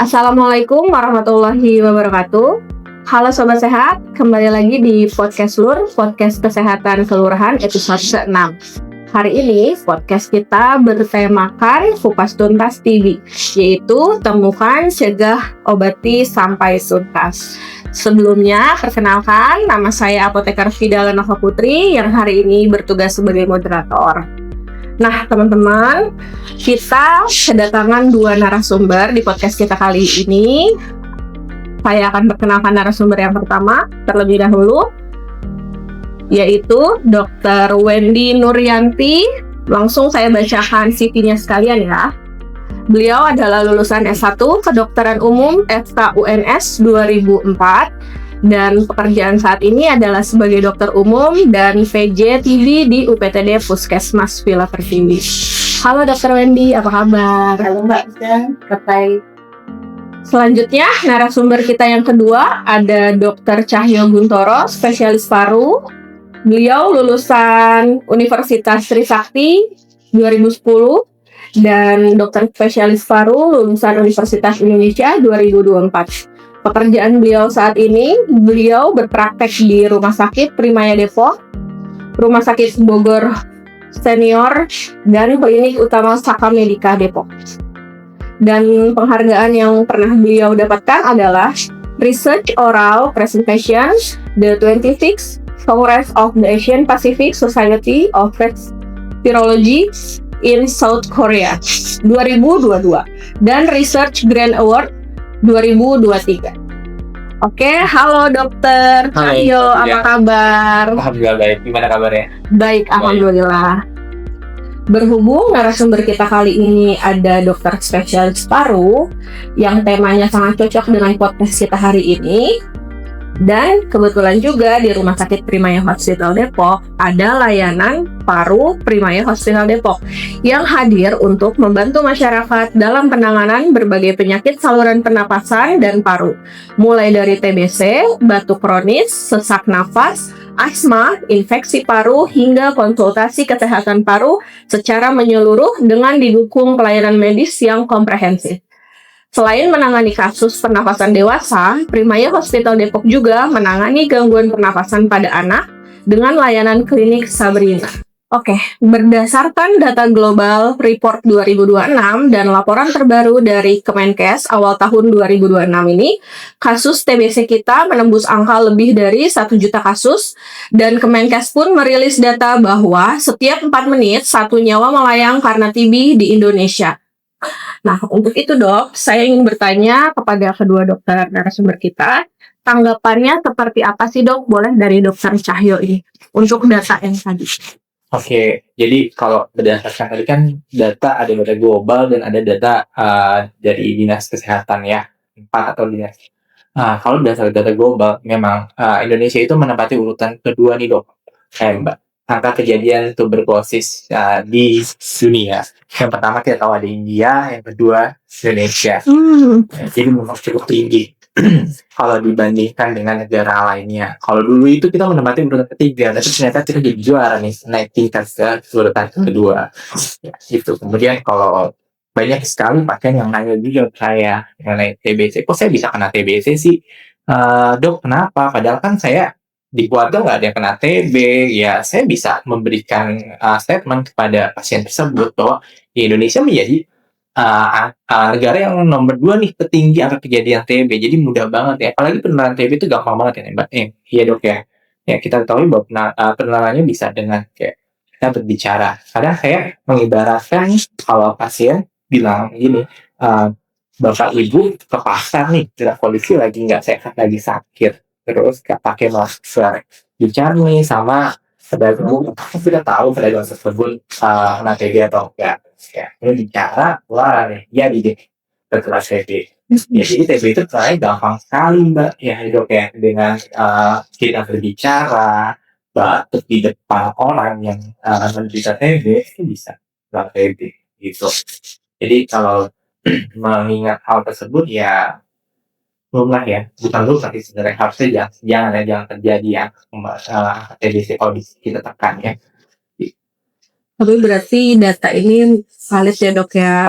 Assalamualaikum warahmatullahi wabarakatuh. Halo Sobat Sehat, kembali lagi di Podcast Lur, Podcast Kesehatan Kelurahan episode 6. Hari ini podcast kita bertemakan kupas tuntas TB, yaitu temukan, cegah, obati, sampai tuntas. Sebelumnya, perkenalkan, nama saya Apoteker Fidala Nova Putri yang hari ini bertugas sebagai moderator. Nah, teman-teman, kita kedatangan 2 narasumber di podcast kita kali ini. Saya akan perkenalkan narasumber yang pertama terlebih dahulu, yaitu Dr. Wendy Nuryanti. Langsung saya bacakan CV-nya sekalian ya. Beliau adalah lulusan S1 Kedokteran Umum FKUNS 2004 dan pekerjaan saat ini adalah sebagai dokter umum dan VJ TB di UPTD Puskesmas Villa Pertiwi. Halo Dr. Wendy, apa kabar? Halo Mbak, terkait. Selanjutnya, narasumber kita yang kedua ada Dr. Cahyo Guntoro, spesialis paru. Beliau lulusan Universitas Trisakti 2010 dan dokter spesialis paru lulusan Universitas Indonesia 2024. Pekerjaan beliau saat ini, beliau berpraktek di Rumah Sakit Primaya Depok, Rumah Sakit Bogor Senior, dan Klinik Utama Saka Medika Depok. Dan penghargaan yang pernah beliau dapatkan adalah Research Oral Presentation, the 26th Congress of the Asian Pacific Society of Virology in South Korea 2022 dan Research Grand Award 2023. Oke, halo dokter Cahyo, apa kabar? Alhamdulillah baik, gimana kabarnya? Baik, alhamdulillah. Berhubung narasumber kita kali ini ada dokter spesialis paru yang temanya sangat cocok dengan podcast kita hari ini. Dan kebetulan juga di Rumah Sakit Primaya Hospital Depok ada layanan paru Primaya Hospital Depok yang hadir untuk membantu masyarakat dalam penanganan berbagai penyakit saluran pernapasan dan paru, mulai dari TBC, batuk kronis, sesak nafas, asma, infeksi paru, hingga konsultasi kesehatan paru secara menyeluruh dengan didukung pelayanan medis yang komprehensif. Selain menangani kasus pernapasan dewasa, Primaya Hospital Depok juga menangani gangguan pernapasan pada anak dengan layanan klinik Sabrina. Oke, berdasarkan data global report 2026 dan laporan terbaru dari Kemenkes awal tahun 2026 ini, kasus TBC kita menembus angka lebih dari 1 juta kasus, dan Kemenkes pun merilis data bahwa setiap 4 menit 1 nyawa melayang karena TB di Indonesia. Nah, untuk itu dok, saya ingin bertanya kepada kedua dokter narasumber kita, tanggapannya seperti apa sih dok? Boleh dari dokter Cahyo ini, untuk data yang tadi. Oke, jadi kalau berdasarkan tadi kan data ada data global dan ada data dari Dinas Kesehatan ya, 4 atau dinas. Kalau berdasarkan data global, memang Indonesia itu menempati urutan kedua nih dok, Mbak. Angka kejadian tuberkulosis di dunia. Yang pertama kita tahu ada India, yang kedua Indonesia. Jadi memang cukup tinggi kalau dibandingkan dengan negara lainnya. Kalau dulu itu kita menempati urutan ketiga, tapi ternyata kita jadi juara nih, naik tingkat ke urutan kedua. Ya, gitu. Kemudian kalau banyak sekali pasien yang nanya juga saya mengenai TBC, kok saya bisa kena TBC sih? Dok, kenapa? Padahal kan saya di keluarga nggak ada yang kena TB, ya saya bisa memberikan statement kepada pasien tersebut bahwa di Indonesia menjadi negara yang nomor 2 nih petinggi angka kejadian TB, jadi mudah banget ya, apalagi penularan TB itu gampang banget ya Mbak. Iya dok ya. Ya kita tahu bahwa penularannya bisa dengan kayak kita berbicara. Kadang saya mengibaratkan kalau pasien bilang gini, bapak ibu ke pasar nih, tidak kondisi lagi nggak sehat, lagi sakit. Terus gak pakai masker, bicara nih sama pedagang, sudah tahu pedagang tersebut kena TB atau enggak ya, ini bicara, wah nih, ya deh terkena TB ya, jadi TB itu ternyata gampang sekali Mbak ya dok ya, dengan kita berbicara, batuk di depan orang yang menderita TB itu bisa kena TB gitu. Jadi kalau mengingat hal tersebut ya belum lah ya, bukan belum tapi sebenarnya harusnya jangan terjadi ya TBC kalau kita tekan ya. Tapi berarti data ini valid ya dok ya?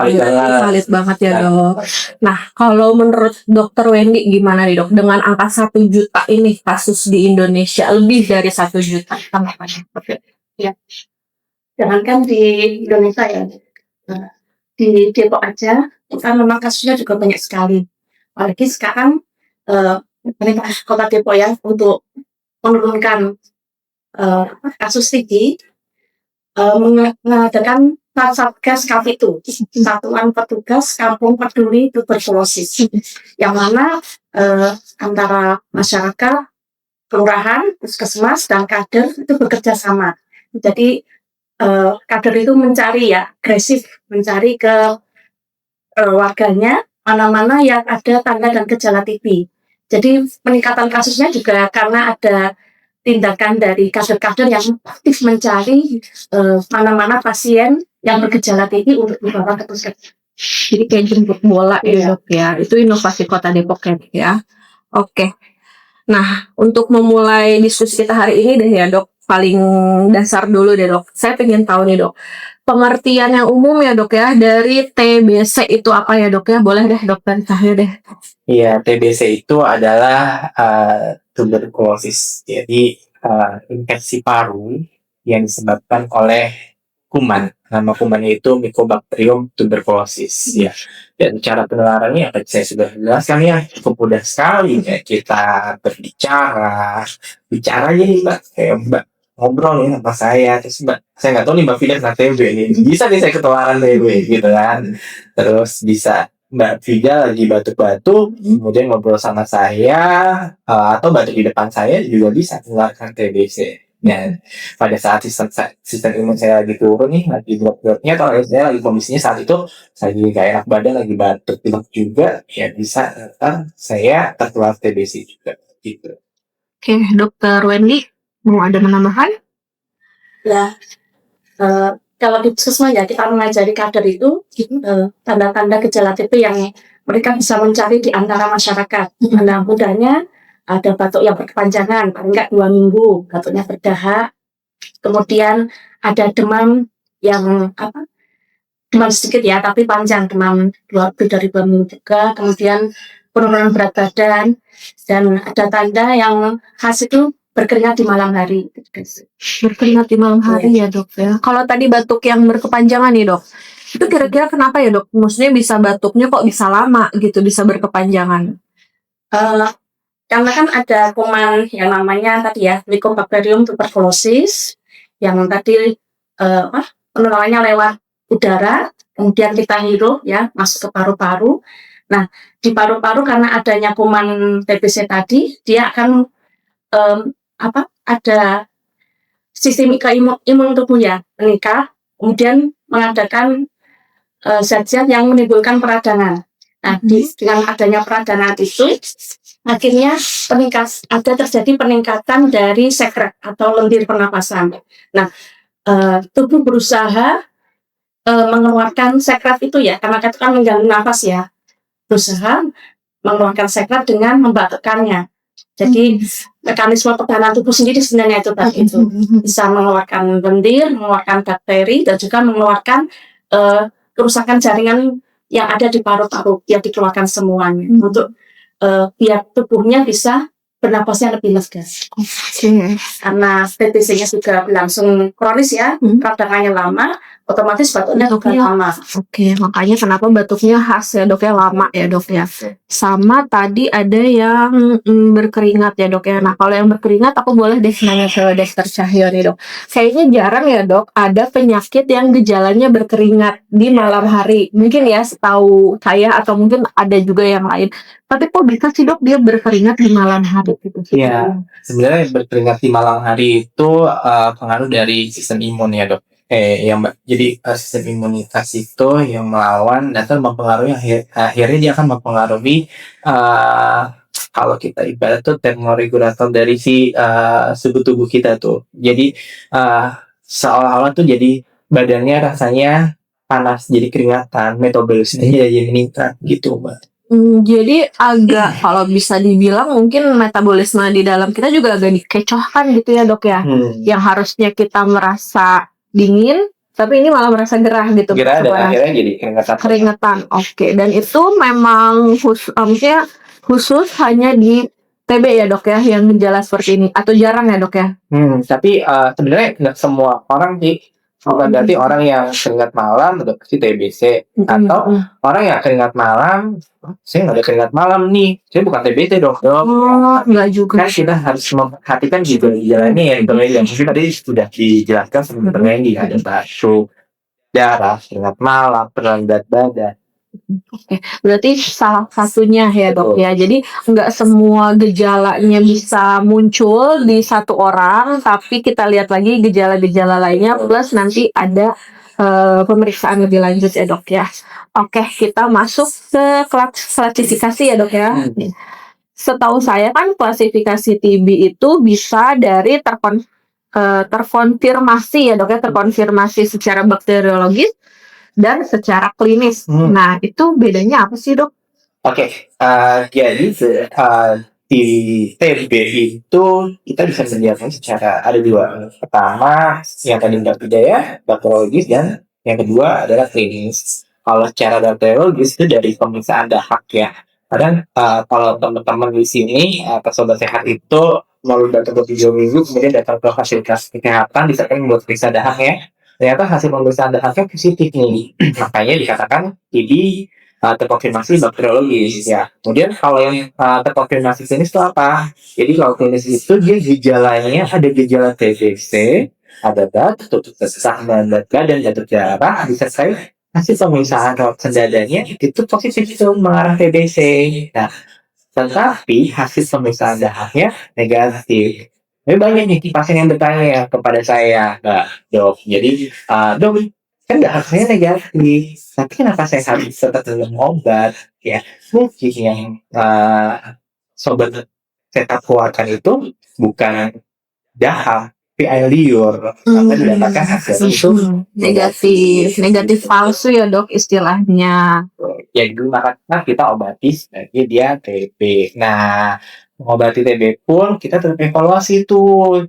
Valid banget ya dok. Nah, kalau menurut dokter Wendy gimana nih dok? Dengan angka 1 juta ini kasus di Indonesia, lebih dari 1 juta tanggapannya? Ya, jangankan di Indonesia ya, di Depok aja, kita memang kasusnya juga banyak sekali. Apalagi sekarang pemerintah Kota Depok ya, untuk menurunkan kasus tinggi, mengadakan Satgas Kapitu, Satuan Petugas Kampung Peduli Tuberkulosis, yang mana antara masyarakat, kelurahan, puskesmas, dan kader itu bekerja sama. Jadi kader itu mencari ya, agresif mencari ke warganya mana-mana yang ada tanda dan gejala TB. Jadi peningkatan kasusnya juga karena ada tindakan dari kader-kader yang aktif mencari mana-mana pasien yang bergejala TB untuk dibawa ke puskesmas. Jadi kayak jemput bola ya dok ya. Itu inovasi Kota Depok ya. Oke. Nah, untuk memulai diskusi kita hari ini deh ya dok, paling dasar dulu deh dok. Saya pengen tahu nih dok, pengertian yang umum ya dok ya dari TBC itu apa ya dok ya? Boleh deh dokter Cahyo deh. Iya, TBC itu adalah tuberkulosis. Jadi infeksi paru yang disebabkan oleh kuman. Nama kumannya itu Mycobacterium tuberculosis. Ya. Dan cara penularannya apa saya sudah jelaskan ya, cukup mudah sekali ya. Kita bicara aja nih mbak, kayak mbak ngobrol nih sama saya, terus mbak, saya nggak tahu nih mbak Fida kena TB nih, bisa nih saya ketularan TB gitu kan. Terus bisa Mbak Fida lagi batuk-batuk, kemudian ngobrol sama saya, atau batuk di depan saya juga bisa menularkan TBC. Dan pada saat sistem imun saya lagi turun nih, lagi drop-dropnya, atau saya lagi kondisinya saat itu, saya lagi gak enak badan, lagi batuk pilek juga, ya bisa saya tertular TBC juga. Gitu. Oke, dokter Wendy, mau ada menambahkan? Ya, kalau di puskesmas ya kita mengajari kader itu tanda-tanda gejala TB yang mereka bisa mencari di antara masyarakat. Nah, mudahnya ada batuk yang berkepanjangan, paling enggak 2 minggu, batuknya berdahak. Kemudian ada demam yang demam sedikit ya, tapi panjang, demam lebih dari 2 minggu juga. Kemudian penurunan berat badan, dan ada tanda yang khas itu berkeringat di malam hari. Berkeringat di malam hari ya dok ya. Kalau tadi batuk yang berkepanjangan nih dok, itu kira-kira kenapa ya dok? Maksudnya bisa batuknya kok bisa lama gitu, bisa berkepanjangan? Karena kan ada kuman yang namanya tadi ya, Mycobacterium tuberculosis, yang tadi penularannya lewat udara, kemudian kita hirup ya, masuk ke paru-paru. Nah, di paru-paru karena adanya kuman TBC tadi, dia akan ada sistem imun tubuh ya meningkat, kemudian mengadakan zat-zat yang menimbulkan peradangan. Nah, dengan adanya peradangan itu, akhirnya terjadi peningkatan dari sekret atau lendir pernapasan. Nah, tubuh berusaha mengeluarkan sekret itu ya, karena itu kan mengganggu nafas ya, berusaha mengeluarkan sekret dengan membatukkannya. Jadi mekanisme pertahanan tubuh sendiri sebenarnya itu tadi itu bisa mengeluarkan lendir, mengeluarkan bakteri, dan juga mengeluarkan kerusakan jaringan yang ada di paru-paru yang dikeluarkan semuanya untuk biar tubuhnya bisa bernapasnya lebih lega. Karena TBC-nya juga berlangsung kronis ya, peradangannya lama, otomatis batuknya juga lama. Oke, makanya kenapa batuknya khas ya dok ya, lama ya dok ya. Sama tadi ada yang berkeringat ya dok ya. Nah kalau yang berkeringat aku boleh deh nanya ke dokter Cahyo nih dok. Kayaknya jarang ya dok ada penyakit yang gejalanya berkeringat di malam hari. Mungkin ya setahu saya atau mungkin ada juga yang lain. Tapi kok bisa sih dok dia berkeringat di malam hari gitu? Iya, sebenarnya berkeringat di malam hari itu pengaruh dari sistem imun ya dok. Jadi sistem imunitas itu yang melawan dan mempengaruhi akhirnya dia akan mempengaruhi kalau kita ibarat tuh termoregulator dari si suhu tubuh kita tuh. Jadi seolah-olah tuh jadi badannya rasanya panas, jadi keringatan, metabolismenya jadi meningkat gitu mbak. Jadi agak kalau bisa dibilang mungkin metabolisme di dalam kita juga agak dikecohkan gitu ya dok ya. Yang harusnya kita merasa dingin Tapi ini malah merasa gerah gitu. Gerah dan panas. akhirnya jadi Keringetan. Oke. Dan itu memang maksudnya khusus hanya di TB ya dok ya yang gejala seperti ini atau jarang ya dok ya? Tapi sebenarnya nggak semua orang sih. Bukan berarti orang yang keringat malam udah pasti TBC atau orang yang keringat malam, saya nggak ada keringat malam nih, saya bukan TBC dong. Oh, enggak juga. Kan kita harus memperhatikan gejala ini ya, yang mungkin tadi sudah dijelaskan sebenarnya ada batuk, darah, keringat malam, penurunan berat badan. Oke, berarti salah satunya ya dok ya. Jadi nggak semua gejalanya bisa muncul di satu orang, tapi kita lihat lagi gejala-gejala lainnya plus nanti ada pemeriksaan lebih lanjut ya dok ya. Oke, kita masuk ke klasifikasi ya dok ya. Setahu saya kan klasifikasi TB itu bisa dari terkonfirmasi ya dok ya, terkonfirmasi secara bakteriologis dan secara klinis. Nah, itu bedanya apa sih, Dok? Oke, jadi di TB itu kita bisa melihatnya secara ada dua. Pertama, yang tadi ya, bakteriologis, dan yang kedua adalah klinis. Kalau secara bakteriologis itu dari pemeriksaan dahak ya. Kadang kalau teman-teman di sini atau sobat sehat itu melalui data 3 minggu kemudian datang ke fasilitas kesehatan disertai buat periksa dahak ya. Ternyata hasil pemeriksaan dahaknya positif nih. Makanya dikatakan ini terkonfirmasi bakteriologis ya. Kemudian kalau yang terkonfirmasi klinis itu apa? Jadi kalau klinis itu dia gejalanya ada gejala TBC, ada batuk, sesak dan berat badan, jatuh darah, disertai hasil pemeriksaan ronsen dadanya itu positif itu mengarah TBC. Nah, tetapi hasil pemeriksaan dahaknya negatif. Tapi banyak nih pasien yang bertanya ya kepada saya, dok, jadi dok, kan dahak saya negatif, tapi kenapa saya harus tetap minum obat? Ya, mungkin yang sobat sehat keluarkan itu bukan dahak, tapi air liur, karena didapatkan hasil itu negatif palsu ya dok istilahnya. Ya maka kita obati sebagai dia TB. Nah, mengobati TB pun kita tetap evaluasi tuh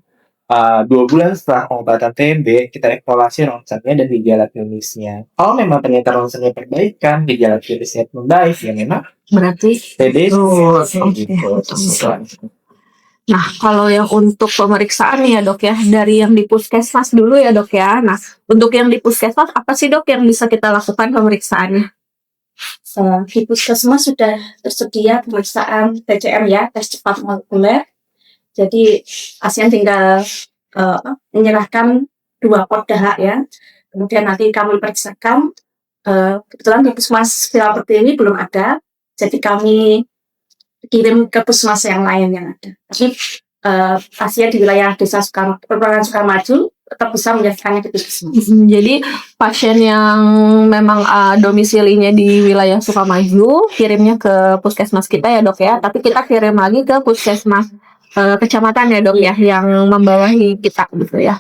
2 bulan setelah pengobatan TB kita evaluasi ronsennya dan gejala klinisnya. Kalau memang ternyata ronsennya perbaikan, gejala klinisnya membaik, ya memang berarti TB gitu. Nah, kalau yang untuk pemeriksaan ya dok ya, dari yang di puskesmas dulu ya dok ya. Nah, untuk yang di puskesmas apa sih dok yang bisa kita lakukan pemeriksaannya? Di puskesmas sudah tersedia pemeriksaan TCM ya, tes cepat molekuler. Jadi pasien tinggal menyerahkan 2 pot dahak ya. Kemudian nanti kami periksakan. Kebetulan di puskesmas Viral ini belum ada, jadi kami kirim ke puskesmas yang lain yang ada. Tapi pasien di wilayah desa Sukamaju tetap bisa menyelesaikannya di puskesmas. Jadi pasien yang memang domisilinya di wilayah Sukamaju kirimnya ke puskesmas kita ya dok ya, tapi kita kirim lagi ke puskesmas kecamatan ya dok ya yang membawahi kita gitu ya.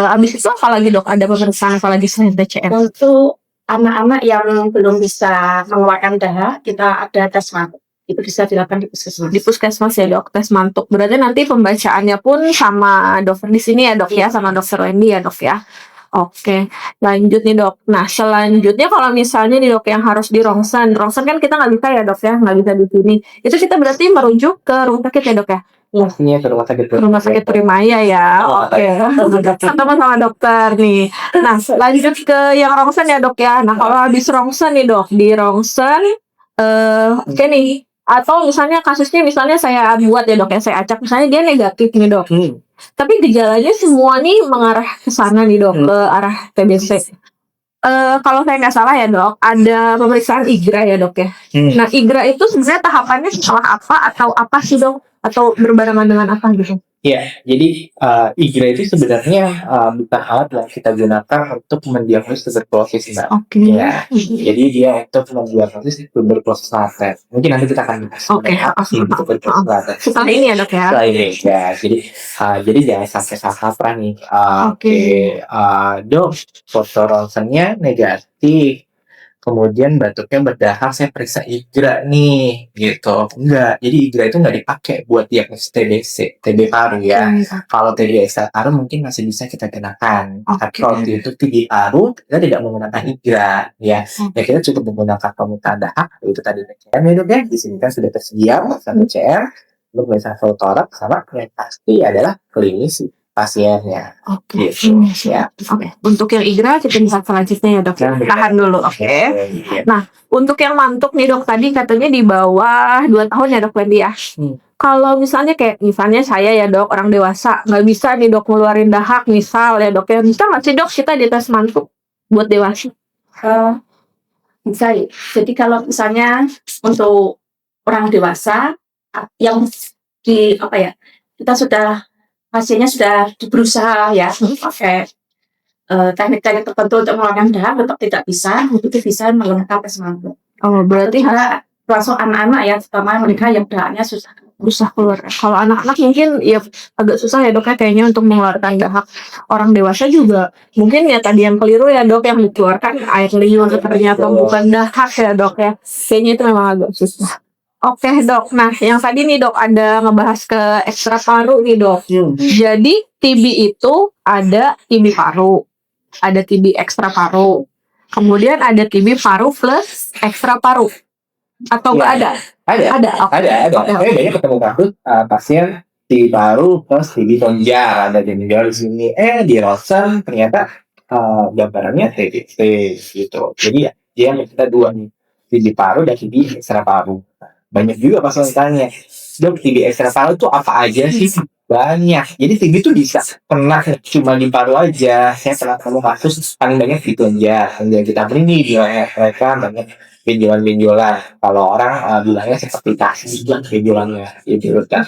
Abis itu apa lagi dok? Ada pemeriksaan apa lagi selain TCM? Untuk anak-anak yang belum bisa mengeluarkan dahak, kita ada tes mantuk. Itu bisa dilakukan di puskesmas. Di puskesmas ya dok, tes mantuk. Berarti nanti pembacaannya pun sama dokter di sini ya dok ya, sama dokter Wendy ya dok ya. Oke, lanjut nih dok. Nah, selanjutnya kalau misalnya nih dok yang harus di ronsen kan kita nggak bisa ya dok ya, nggak bisa di sini. Itu kita berarti merujuk ke rumah sakit ya dok ya? Pastinya ke rumah sakit Primaya ya. Oke. Ketemu sama dokter nih. Nah, lanjut ke yang ronsen ya dok ya. Nah, kalau habis ronsen nih dok, di ronsen oke nih. Atau misalnya kasusnya saya buat ya dok ya, saya acak misalnya dia negatif nih dok. Tapi gejalanya semua nih mengarah ke sana nih dok, ke arah TBC. Kalau saya nggak salah ya dok, ada pemeriksaan IGRA ya dok ya. Nah IGRA itu sebenarnya tahapannya setelah apa atau apa sih dok? Atau berbarengan dengan apa gitu? Ya, jadi IGRA itu sebenarnya bukan alat yang kita gunakan untuk mendiagnosis tuberkulosis, Mbak. Oke. Ya, jadi dia untuk mendiagnosis tuberkulosis laten. Mungkin nanti kita akan bahas apa sih tuberkulosis laten. Setelah ini ya dok ya. Setelah ini, ya. Jadi jangan sampai salah kaprah nih. Oke. Dok, foto ronsennya negatif. kemudian batuknya berdahak, saya periksa IGRA nih, gitu. Enggak, jadi IGRA itu nggak dipakai buat diagnosis TB paru ya. Kalau TB ekstra paru mungkin masih bisa kita kenakan. Tapi kalau itu TB paru, kita tidak menggunakan IGRA ya. Ya kita cukup menggunakan pemutaan dahak, itu tadi TCM ya dok ya. Di sini kan sudah tersedia TCM, untuk pemeriksaan fotorak, sama yang pasti adalah klinis pasiennya. Oke. Gitu ya. Oke. Untuk yang IGRA kita bisa selanjutnya ya dok. Tahan dulu. Oke. Iya. Nah, untuk yang mantuk nih dok, tadi katanya di bawah 2 tahun ya dok Wendy ya. Kalau misalnya saya ya dok, orang dewasa nggak bisa nih dok ngeluarin dahak misal ya dok ya, bisa nggak sih dok kita dites mantuk buat dewasa? Bisa ya. Jadi kalau misalnya untuk orang dewasa yang kita pasiennya sudah berusaha ya pakai teknik-teknik tertentu untuk mengeluarkan dahak, tetap tidak bisa, itu bisa menggunakan tes mantuk. Oh, berarti juga termasuk anak-anak ya, terutama mereka yang dahaknya susah keluar. Kalau anak-anak mungkin ya agak susah ya dok ya kayaknya untuk mengeluarkan dahak. Orang dewasa juga mungkin ya tadi yang keliru ya dok, yang dikeluarkan air liur ternyata bukan dahak ya dok ya. Kayaknya itu memang agak susah. Oke dok, nah yang tadi nih dok ada ngebahas ke ekstra paru nih dok. Jadi TB itu ada TB paru, ada TB ekstra paru, kemudian ada TB paru plus ekstra paru, atau nggak ada? Ada. Saya banyak ketemu kasus pasien TB paru plus TB tonjar, ada di sini, di ronsen ternyata gambarannya TBC gitu. Jadi ya dia kita dua nih, TB paru dan TB ekstra paru. Banyak juga pasien tanya, dok TB ekstra paru itu apa aja sih? Banyak. Jadi TB itu bisa pernah cuma di paru aja. Saya pernah ketemu kasus paling banyak di tonjar. Kemudian kita beri nih di mereka banyak benjolan-benjolan. Kalau orang bilangnya seperti kasih benjolannya, gitu kan.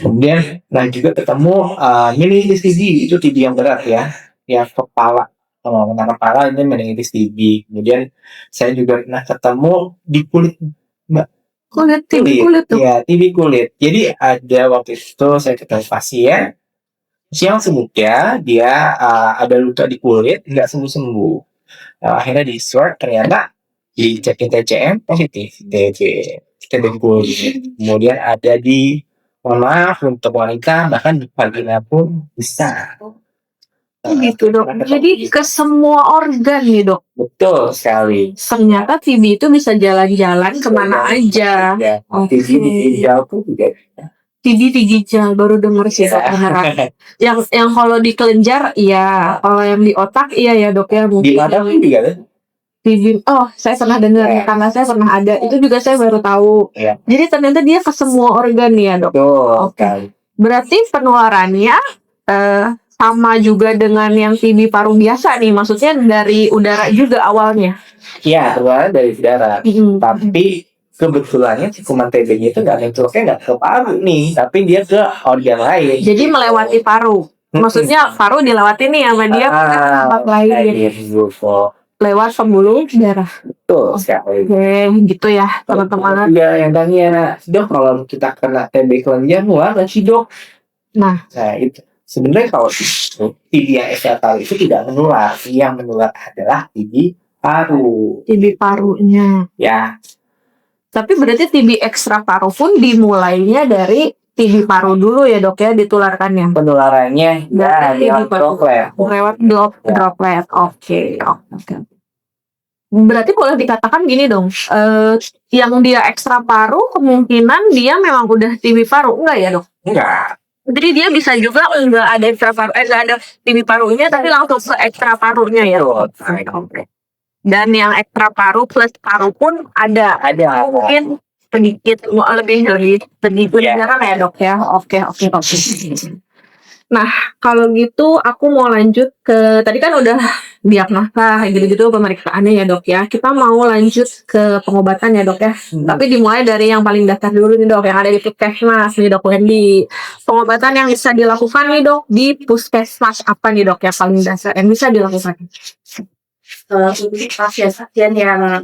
Kemudian juga ketemu meningitis TB, itu TB yang berat ya, yang kepala. Kalau kena kepala ini meningitis TB. Kemudian saya juga pernah ketemu di kulit, mbak. Kulit tuh. Ya, TB kulit. Jadi ada waktu itu saya ketemu pasien yang semuanya dia ada luka di kulit, nggak sembuh-sembuh. Akhirnya di swab ternyata dicekin TCM positif TB kulit. Kemudian ada di, mohon maaf untuk wanita, bahkan di vagina pun bisa. Gitu dok. Jadi ke semua organ nih dok. Betul sekali. Ternyata TB itu bisa jalan-jalan kemana aja. TB di ginjal pun juga. TB di ginjal baru denger sih dok beneran. Yang kalau di kelenjar iya, kalau yang di otak iya ya dok ya mungkin. Di mata pun juga kan? TB, saya pernah dengar karena saya pernah ada. Itu juga saya baru tahu. Jadi ternyata dia ke semua organ ya dok. Oke. Berarti penularannya sama juga dengan yang TB paru biasa nih, maksudnya dari udara juga awalnya. Iya, awalnya dari udara. Tapi kebetulannya si kuman TB-nya itu nggak ke paru nih, tapi dia ke organ lain. Jadi melewati paru. Maksudnya paru dilewati nih sama dia ke tempat lain. Lewat pembuluh darah. Betul sekali. Oke, gitu ya teman-teman. Ya, yang tanya, dok kalau kita kena TB kelenjar nular nggak sih dok? Nah itu. Sebenarnya kalau TB yang ekstra paru itu tidak menular, yang menular adalah TB paru. TB parunya. Ya. Tapi berarti TB ekstra paru pun dimulainya dari TB paru dulu ya dok ya ditularkannya. Penularannya lewat droplet. Lewat droplet. Oke. Berarti boleh dikatakan gini dong, yang dia ekstra paru kemungkinan dia memang udah TB paru, enggak ya dok? Enggak. Jadi dia bisa juga nggak ada ekstra paru, nggak ada TB parunya, tapi langsung ke ekstra parunya ya. Oke. Dan yang ekstra paru plus paru pun ada. Mungkin sedikit lebih jarang ya dok ya. Oke. Nah kalau gitu aku mau lanjut ke tadi kan udah diagnosa gitu-gitu pemeriksaannya ya dok ya. Kita mau lanjut ke pengobatan ya dok ya. Tapi dimulai dari yang paling dasar dulu nih dok, yang ada di puskesmas nih dok Wendy. Pengobatan yang bisa dilakukan nih dok di puskesmas apa nih dok yang paling dasar yang bisa dilakukan? Untuk pasien yang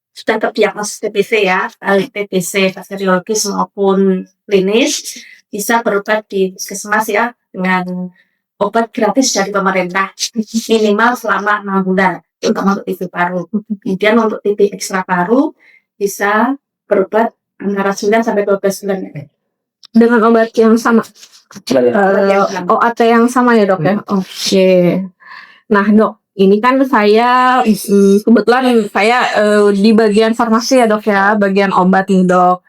sudah terdiagnosis TBC ya, TBC bakteriologis maupun klinis, bisa berobat di puskesmas ya dengan obat gratis dari pemerintah minimal selama 6 bulan. terutama untuk TB paru. Kemudian untuk TB ekstra paru bisa berobat antara 9 sampai 12 bulan. Dengan obat yang sama. yang sama. OAT yang sama ya dok ya. Oke. Nah dok, ini kan saya kebetulan saya di bagian farmasi ya dok ya, bagian obat nih dok.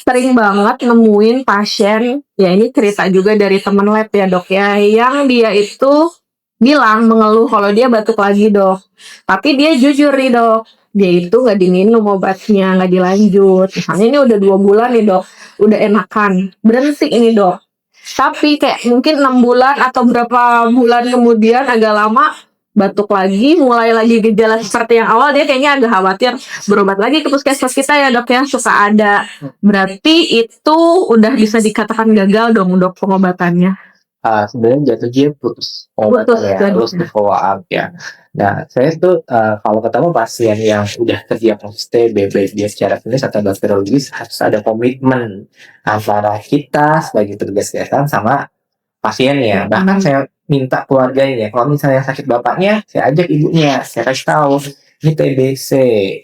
Sering banget nemuin pasien, ya ini cerita juga dari teman lab ya dok ya, yang dia itu bilang mengeluh kalau dia batuk lagi dok. Tapi dia jujur nih dok, dia itu nggak diminum obatnya, nggak dilanjut. Misalnya ini udah 2 bulan nih dok, udah enakan, berhenti ini dok. Tapi kayak mungkin 6 bulan atau berapa bulan kemudian agak lama batuk lagi, mulai lagi gejala seperti yang awal, dia kayaknya agak khawatir berobat lagi ke puskesmas kita ya dok ya, suka ada. Berarti itu udah bisa dikatakan gagal dong dok pengobatannya. Sebenarnya jatuhnya putus pengobatan ya, terus di follow up ya. Nah, saya tuh kalau ketemu pasien yang udah terdiagnosis TB, baik dia secara klinis atau bakteriologis, harus ada komitmen antara kita sebagai petugas kesehatan sama pasiennya. Bahkan saya minta keluarganya, kalau misalnya sakit bapaknya, saya ajak ibunya, saya kasih tahu ini TBC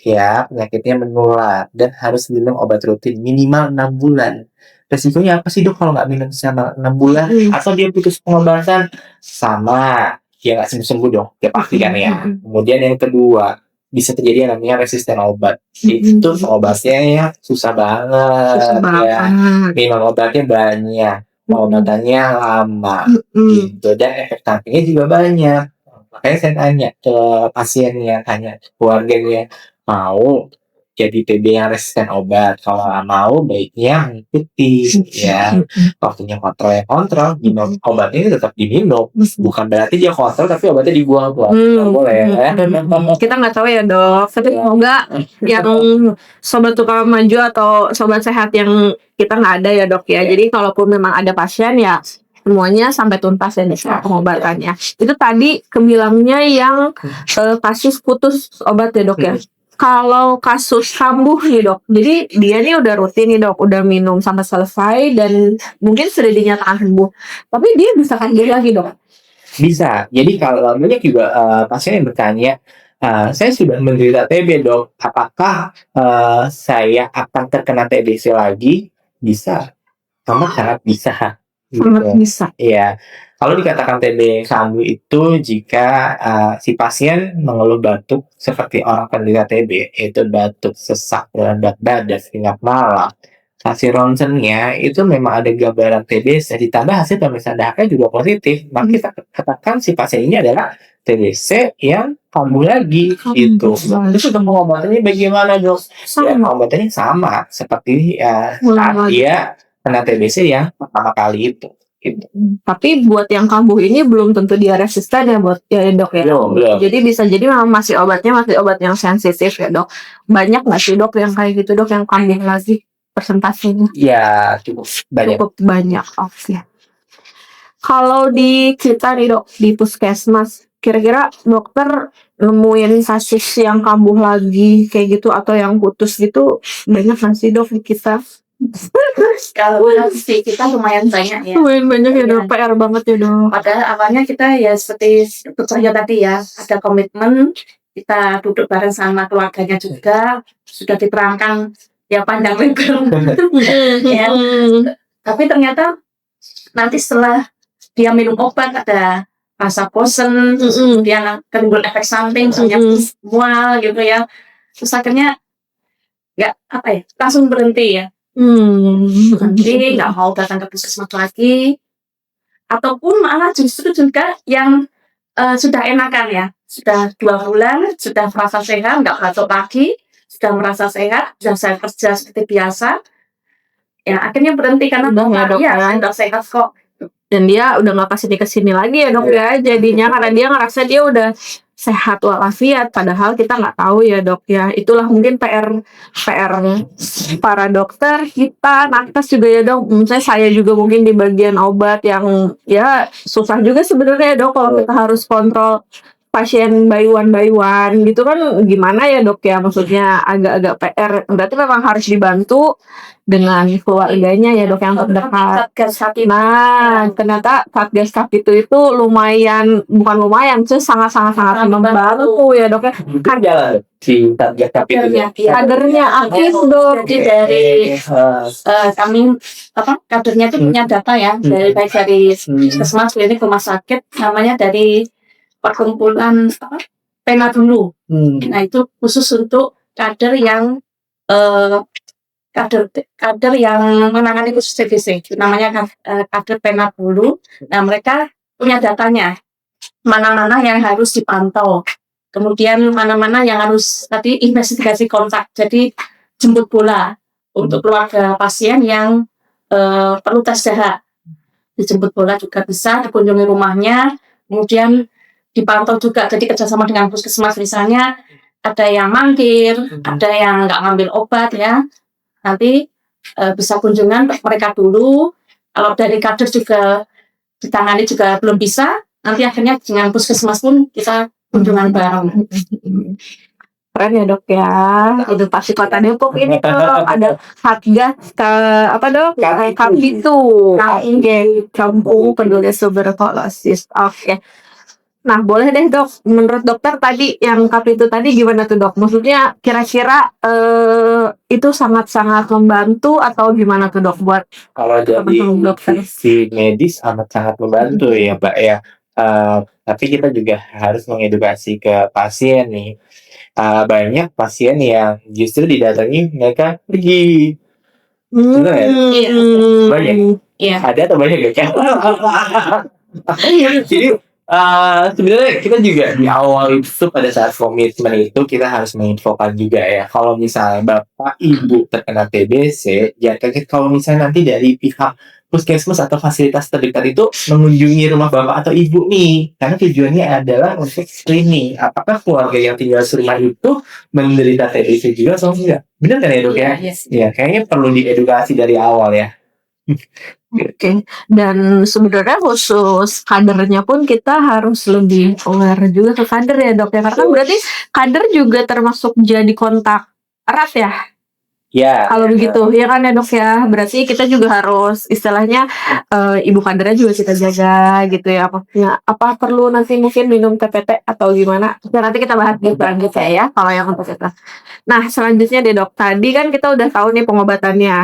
ya, penyakitnya menular dan harus minum obat rutin minimal 6 bulan. Resikonya apa sih dok kalau nggak minum selama 6 bulan? Atau dia putus pengobatan? Sama, ya nggak sembuh-sembuh dong, ya pasti kan ya. Kemudian yang kedua, bisa terjadi yang namanya resisten obat. Itu obatnya ya susah banget. Ya. Minum obatnya banyak, pengobatannya lama, gitu. Dan efek sampingnya juga banyak. Makanya saya tanya ke pasiennya, tanya ke keluarganya, mau jadi TB yang resisten obat? Kalau nggak mau, baiknya mengikuti ya. Waktunya kontrol, minum obatnya ini tetap diminum. Bukan berarti dia kontrol tapi obatnya dibuang tuh. Nggak boleh. Kita nggak tahu ya dok. Tapi semoga yang sobat tukang maju atau sobat sehat yang kita nggak ada ya dok ya. Jadi kalaupun memang ada pasien ya semuanya sampai tuntas ya pengobatannya. Itu tadi kebilangnya yang kasus putus obat ya dok ya. Kalau kasus kambuh nih dok, jadi dia nih udah rutin nih dok, udah minum sampai selesai dan mungkin sudah dinyatakan sembuh, tapi dia bisa kambuh lagi dok? Bisa. Jadi kalau banyak juga pasien yang bertanya, saya sudah menderita TB dok, apakah saya akan terkena TBC lagi? Bisa, sangat bisa. Sangat bisa. Iya. Kalau dikatakan TB kambuh itu jika si pasien mengeluh batuk seperti orang penderita TB, yaitu batuk, sesak, berat badan, senyap malam. Hasil ronsennya itu memang ada gambaran TBC, ditambah hasil pemeriksaan darahnya juga positif. Maka kita katakan si pasien ini adalah TBC yang kambuh lagi gitu. Terus untuk pengobatannya bagaimana dok? Ya, pengobatannya sama seperti saat dia kena TBC yang pertama kali itu. Gitu. Tapi buat yang kambuh ini belum tentu dia resisten ya buat ya dok ya. Belum. Jadi bisa jadi memang masih obat yang sensitif ya dok. Banyak nggak sih dok yang kayak gitu dok yang kambuh lagi persentasenya? Ya cukup banyak. Cukup banyak. Oke. Kalau di kita nih dok di puskesmas, kira-kira dokter nemuin kasus yang kambuh lagi kayak gitu atau yang putus gitu banyak nggak sih dok di kita? Kalau sih kita lumayan banyak ya. Lumayan banyak ya dok, PR banget ya dok. Padahal awalnya kita ya seperti saya tadi ya, ada komitmen, kita duduk bareng sama keluarganya juga, sudah diterangkan ya panjang lebar. Ya. Tapi ternyata nanti setelah dia minum obat ada rasa bosen, dia timbul efek samping, misalnya mual gitu ya. Terus akhirnya nggak langsung berhenti ya. Nanti nggak mau datang ke puskesmas lagi, ataupun malah justru juga yang sudah enakan ya, sudah 2 bulan sudah merasa sehat, nggak batuk lagi, sudah merasa sehat, sudah saya kerja seperti biasa, ya akhirnya berhenti karena udah sehat kok. Dan dia udah nggak kesini lagi ya dok ya, jadinya karena dia ngerasa dia udah sehat walafiat, padahal kita nggak tahu ya dok ya. Itulah mungkin PR para dokter kita, nakes juga ya dok. Misalnya saya juga mungkin di bagian obat yang ya susah juga sebenarnya ya dok kalau kita harus kontrol pasien by one gitu kan gimana ya dok ya, maksudnya agak-agak PR, berarti memang harus dibantu dengan keluarganya ya dok yang terdekat. Satgas Hati. Nah, ternyata Satgas Kapitu itu bukan lumayan sih, sangat membantu ya dok ya. Kan jalan si Satgas Kapitu Kadernya, iya. Kadernya aktif dok. Jadi dari kami kadernya itu punya data ya, baik dari puskesmas, klinik, rumah sakit, namanya dari perkumpulan Pena dulu. Nah itu khusus untuk kader yang kader yang menangani khusus TBC, namanya kader Pena dulu. Nah mereka punya datanya, mana-mana yang harus dipantau, kemudian mana-mana yang harus tadi investigasi kontak, jadi jemput bola untuk keluarga pasien yang perlu tes darah, dijemput bola juga bisa, dikunjungi rumahnya, kemudian dipantau juga, jadi kerjasama dengan puskesmas, misalnya ada yang mangkir, ada yang nggak ngambil obat ya, nanti bisa kunjungan mereka dulu. Kalau dari kader juga ditangani juga belum bisa, nanti akhirnya dengan puskesmas pun kita kunjungan bareng. Keren ya dok ya, edukasi Kota Depok ini tuh ada Satgas dok? Kapitu. Oke, Kampung Peduli Tuberkulosis. Oke. Nah, boleh deh dok, menurut dokter tadi yang Kapitu tadi gimana tuh dok? Maksudnya kira-kira itu sangat-sangat membantu atau gimana tuh dok buat kalau dari dokter? sisi medis sangat membantu ya Mbak ya. Tapi kita juga harus mengedukasi ke pasien nih. Banyak pasien yang justru didatangi mereka pergi. Benar ya? Iya. Banyak. Iya. Ada atau banyak gak? Jadi sebenarnya kita juga di awal itu pada saat komitmen itu kita harus menginfokan juga ya, kalau misalnya bapak ibu terkena TBC, jangan kaget kalau misalnya nanti dari pihak puskesmas atau fasilitas terdekat itu mengunjungi rumah bapak atau ibu nih, karena tujuannya adalah untuk screening apakah keluarga yang tinggal serumah itu menderita TBC juga atau enggak. Benar kan ya dok ya? Ya kayaknya perlu diedukasi dari awal ya. Oke, dan sebenarnya khusus kadernya pun kita harus lebih aware juga ke kader ya dok ya, karena kan berarti kader juga termasuk jadi kontak erat ya. Ya. Kalau begitu, ya kan ya dok ya, berarti kita juga harus istilahnya ibu kadernya juga kita jaga gitu ya. Apa perlu nanti mungkin minum TPT atau gimana? Ya, nanti kita bahas selanjutnya ya kalau yang untuk kita. Nah selanjutnya deh dok, tadi kan kita udah tahu nih pengobatannya.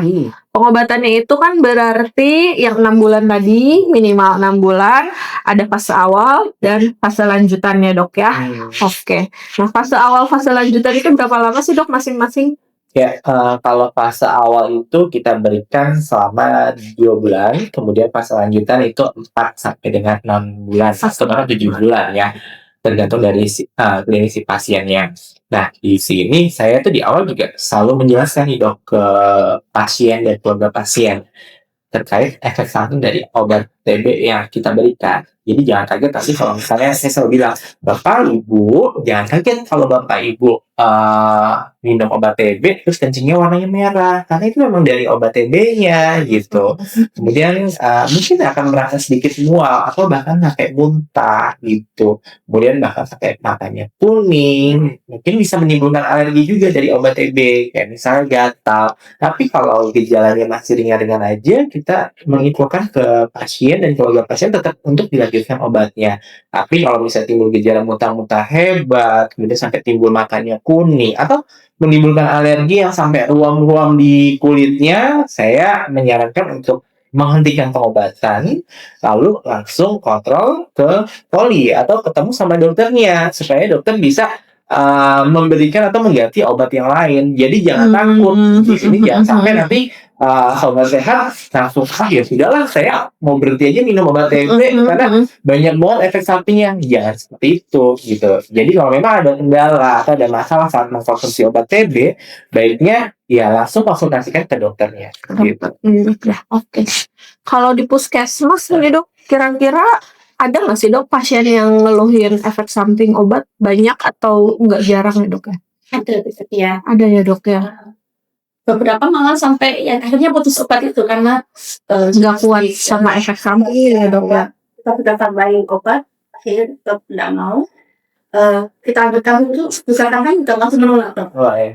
Pengobatannya itu kan berarti yang 6 bulan tadi, minimal 6 bulan, ada fase awal dan fase lanjutannya dok ya. Oke, nah fase awal, fase lanjutan itu berapa lama sih dok masing-masing? Ya, kalau fase awal itu kita berikan selama 2 bulan, kemudian fase lanjutan itu 4 sampai dengan 6 bulan, atau bahkan 7 bulan ya, tergantung dari klinis si pasiennya. Nah, di sini saya tuh di awal juga selalu menjelaskan nih dok ke pasien dan keluarga pasien terkait efek samping dari obat TB yang kita berikan. Jadi jangan kaget nanti kalau misalnya saya selalu bilang, Bapak Ibu jangan kaget kalau Bapak Ibu minum obat TB terus kencingnya warnanya merah, karena itu memang dari obat TB-nya gitu. Kemudian mungkin akan merasa sedikit mual atau bahkan sampai muntah gitu. Kemudian bahkan sampai matanya kuning, mungkin bisa menimbulkan alergi juga dari obat TB, kayak misalnya gatal. Tapi kalau gejalanya masih ringan-ringan aja, kita menginfokan ke pasien dan keluarga pasien tetap untuk dilanjutkan obatnya. Tapi kalau misalnya timbul gejala muntah-muntah hebat, kemudian sampai timbul matanya kuning atau menimbulkan alergi yang sampai ruam-ruam di kulitnya, saya menyarankan untuk menghentikan pengobatan, lalu langsung kontrol ke poli atau ketemu sama dokternya supaya dokter bisa memberikan atau mengganti obat yang lain. Jadi jangan takut di sini, jangan sampai nanti obat sehat langsung ya sudahlah saya mau berhenti aja minum obat TB karena banyak banget efek sampingnya. Jangan seperti itu gitu. Jadi kalau memang ada kendala atau ada masalah saat mengkonsumsi obat TB, baiknya ya langsung konsultasikan ke dokternya gitu. Ya, oke. Kalau di puskesmas nih dok, kira-kira ada nggak sih dok pasien yang ngeluhin efek samping obat banyak atau nggak jarang ya dok ya? Ada ya. Ada ya dok ya. Beberapa malah sampai ya akhirnya putus obat itu karena nggak kuat sama efek samping ya dok ya. Kita sudah tambahin obat, akhirnya tetap tidak mau. kita anggapkan itu misalkan kan udah langsung menolak dok. Wah, ya.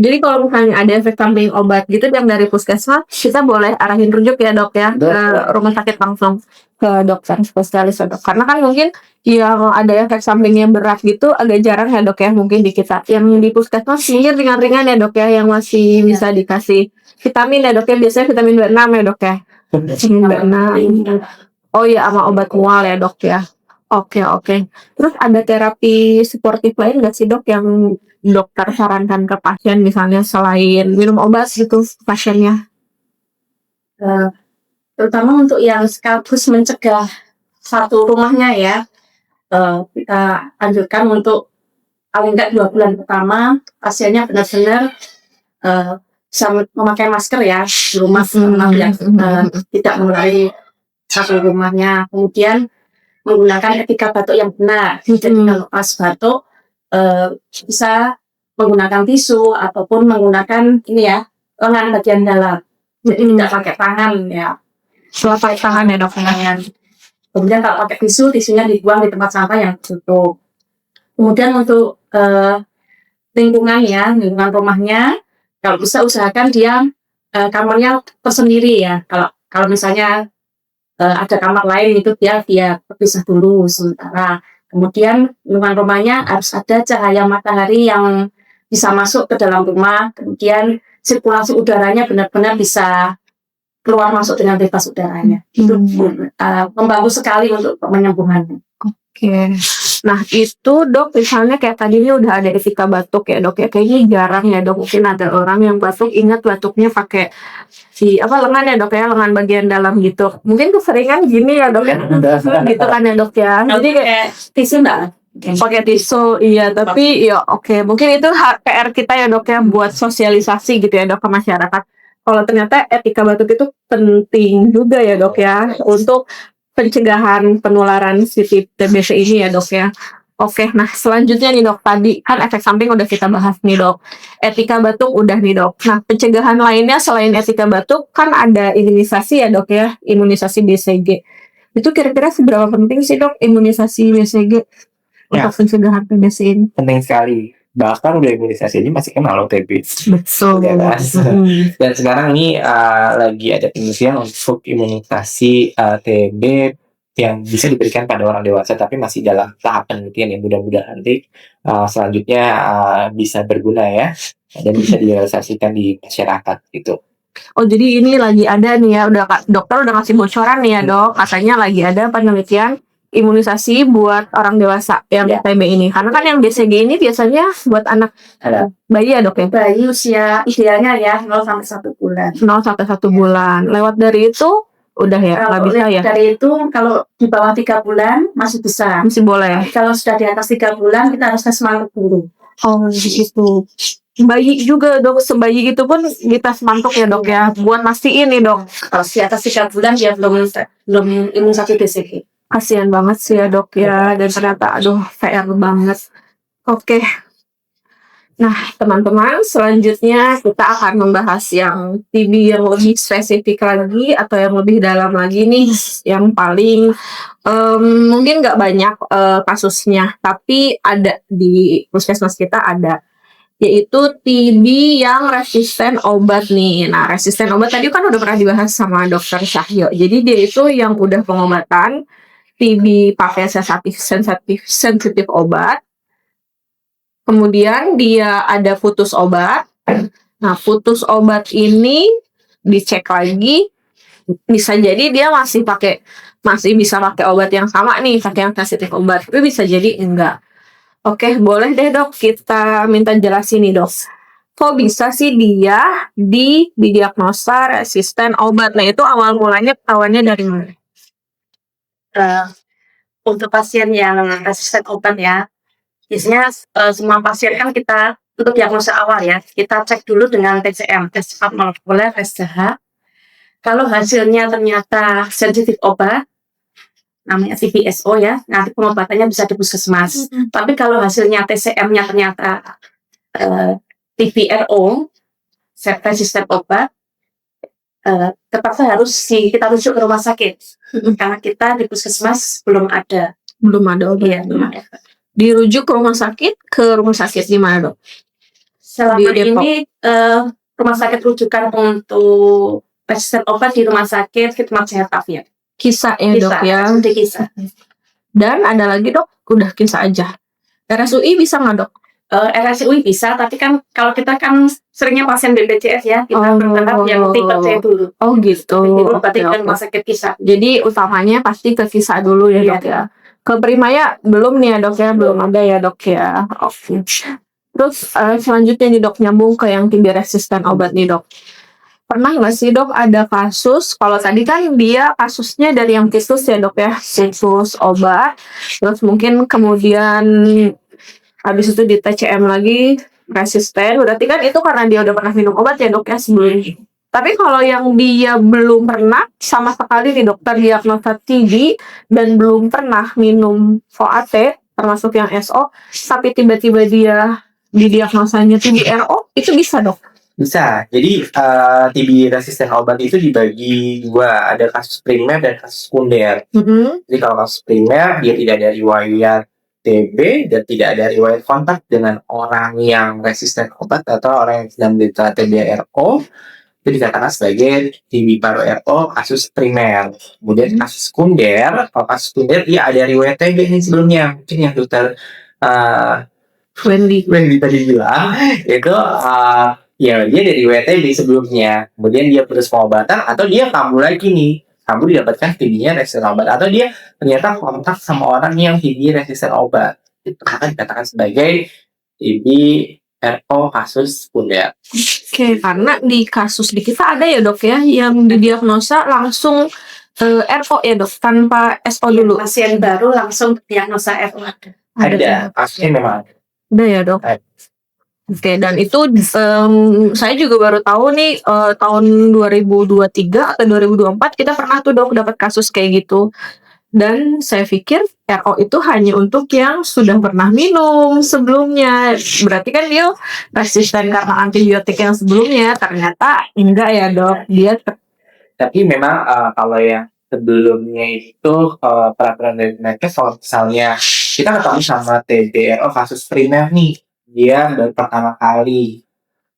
Jadi kalau misalnya ada efek samping obat gitu yang dari puskesmas, kita boleh arahin rujuk ya dok ya ke rumah sakit langsung ke dokter spesialis ya dok. Karena kan mungkin yang ada efek sampingnya berat gitu agak jarang ya dok ya mungkin di kita. Yang di puskesmas mungkin ringan-ringan ya dok ya yang masih bisa dikasih vitamin ya dok ya, biasanya vitamin B6 ya dok ya. Vitamin B6. Oh iya, sama obat mual ya dok ya. Oke. Terus ada terapi suportif lain nggak sih dok yang dokter sarankan ke pasien misalnya selain minum obat gitu pasiennya? Terutama untuk yang sekaligus mencegah satu rumahnya ya, kita anjurkan untuk paling enggak 2 bulan pertama pasiennya benar-benar bisa memakai masker ya di rumah biar tidak menulari satu rumahnya. Kemudian menggunakan etika batuk yang benar. Jadi kalau pas batuk bisa menggunakan tisu ataupun menggunakan ini ya lengan bagian dalam. Jadi tidak pakai tangan ya. Telapak tangan ya dok. Tangan. Kemudian kalau pakai tisu, tisunya dibuang di tempat sampah yang tutup. Kemudian untuk lingkungan rumahnya, kalau bisa usahakan dia kamarnya tersendiri ya. Kalau misalnya ada kamar lain itu dia berpisah dulu sementara. Kemudian lingkungan rumahnya harus ada cahaya matahari yang bisa masuk ke dalam rumah. Kemudian sirkulasi udaranya benar-benar bisa keluar masuk dengan bebas udaranya. Itu membantu sekali untuk penyembuhannya. Oke. Nah itu dok misalnya kayak tadi ini udah ada etika batuk ya dok ya, kayaknya jarang ya dok, mungkin ada orang yang batuk ingat batuknya pakai lengan ya dok ya, lengan bagian dalam gitu, mungkin keseringan gini ya dok ya gitu kan ya dok ya, jadi kayak tisu enggak? pakai tisu iya, tapi ya oke. Mungkin itu PR kita ya dok ya buat sosialisasi gitu ya dok ke masyarakat, kalau ternyata etika batuk itu penting juga ya dok ya untuk pencegahan penularan si TBC ini ya dok ya. Oke, nah selanjutnya nih dok, tadi kan efek samping udah kita bahas nih dok, etika batuk udah nih dok. Nah pencegahan lainnya selain etika batuk kan ada imunisasi ya dok ya, imunisasi BCG. Itu kira-kira seberapa penting sih dok imunisasi BCG untuk pencegahan TBC ini? Penting sekali. Bahkan udah imunisasi ini masih kenal loh TB. Betul. Ya kan? Dan sekarang ini lagi ada penelitian untuk imunisasi TB yang bisa diberikan pada orang dewasa, tapi masih dalam tahap penelitian yang mudah-mudahan nanti selanjutnya bisa berguna ya dan bisa direalisasikan di masyarakat gitu. Oh jadi ini lagi ada nih ya, dokter udah ngasih bocoran nih ya dok, katanya lagi ada penelitian imunisasi buat orang dewasa yang TB ini, karena kan yang BCG ini biasanya buat anak bayi ya dok ya? Bayi usia idealnya ya 0 sampai 1 bulan. 0 sampai 1 bulan. Lewat dari itu udah ya nggak bisa ya? Dari itu kalau di bawah 3 bulan masih bisa. Masih boleh. Kalau sudah di atas 3 bulan kita harus tes mantuk dulu. Oh gitu. Bayi juga dok, sebayi itu pun dites mantuk ya dok ya, buat mastiin nih dok. Kalau di atas 3 bulan dia belum imunisasi BCG. Kasian banget sih ya dok ya, dan ternyata aduh PR banget. Oke. Nah teman-teman, selanjutnya kita akan membahas yang TB yang lebih spesifik lagi atau yang lebih dalam lagi nih, yang paling mungkin nggak banyak kasusnya, tapi ada di puskesmas kita ada, yaitu TB yang resisten obat nih. Nah resisten obat tadi kan udah pernah dibahas sama dokter Cahyo, jadi dia itu yang udah pengobatan TB pakai sensitif obat, kemudian dia ada putus obat. Nah putus obat ini dicek lagi, bisa jadi dia masih bisa pakai obat yang sama nih, pakai yang sensitif obat, tapi bisa jadi enggak. Oke, boleh deh dok, kita minta jelasin nih dok, kok bisa sih dia didiagnosa resisten obat? Nah itu awal mulanya ketahuannya dari mana? Untuk pasien yang resisten obat ya, biasanya semua pasien kan kita untuk diagnosa awal ya, kita cek dulu dengan TCM, tes cepat molekuler SCH. Kalau hasilnya ternyata sensitif obat, namanya TBSO ya, nanti pengobatannya bisa di puskesmas. Tapi kalau hasilnya TCM-nya ternyata TBRO, resisten obat, terpaksa harus kita rujuk ke rumah sakit karena kita di puskesmas belum ada. Belum ada obat. Iya, belum ada. Dirujuk ke rumah sakit di mana, Dok? Selama Di Depok. ini rumah sakit rujukan untuk resisten obat di Rumah Sakit Khidmat Sehat Afiat. Kisah ya, Dok ya. Di Kisah. Dan ada lagi, Dok, udah Kisah aja. RSUI bisa nggak, Dok? RSUI bisa, tapi kan kalau kita kan seringnya pasien BPJS ya, kita bertahap yang tipe C dulu. Oh gitu. Berarti kan Rumah Sakit Kisah. Jadi utamanya pasti ke Kisah dulu ya, Dok ya. Ke Primaya belum nih ya, Dok ya, belum ada ya, Dok ya. Oke. Terus selanjutnya nih, Dok, nyambung ke yang TB resisten obat nih, Dok. Pernah nggak sih, Dok, ada kasus, kalau tadi kan dia kasusnya dari yang kisus ya, Dok ya, kisus obat, terus mungkin kemudian habis itu di TCM lagi resisten, berarti kan itu karena dia udah pernah minum obat ya, Dok ya, sebelumnya. Tapi kalau yang dia belum pernah sama sekali nih, dokter diagnosa TB dan belum pernah minum OAT, termasuk yang SO, tapi tiba-tiba dia didiagnosanya TB RO, itu bisa, Dok? Bisa. Jadi TB resisten obat itu dibagi dua, ada kasus primer dan kasus sekunder. Jadi kalau kasus primer dia tidak ada riwayat TB dan tidak ada riwayat kontak dengan orang yang resisten obat atau orang yang sedang menderita TB RO, itu dikatakan sebagai TB paru RO kasus primer. Kemudian kasus sekunder, kalau kasus sekunder dia ada riwayat TB ini sebelumnya, mungkin yang dokter Wendy tadi bilang itu ya dia dari WTB sebelumnya, kemudian dia putus pengobatan atau dia kambuh lagi nih, kambuh didapatkan TB-nya resisten obat atau dia ternyata kontak sama orang yang TB resisten obat, itu akan dikatakan sebagai TB RO kasus sekunder. Oke, karena di kasus di kita ada ya, Dok ya, yang didiagnosa langsung RO ya, Dok, tanpa SO dulu. Pasien baru langsung diagnosa RO Ada, kasusnya memang ada ya, Dok. Oke, dan itu saya juga baru tahu nih tahun 2023 atau 2024 kita pernah tuh, Dok, dapat kasus kayak gitu. Dan saya pikir RO itu hanya untuk yang sudah pernah minum sebelumnya. Berarti kan dia resisten karena antibiotik yang sebelumnya. Ternyata enggak ya, Dok. Dia tapi memang kalau yang sebelumnya itu peraturan dari Menkes, kalau misalnya kita ketemu sama TB RO kasus primer nih, dia baru pertama kali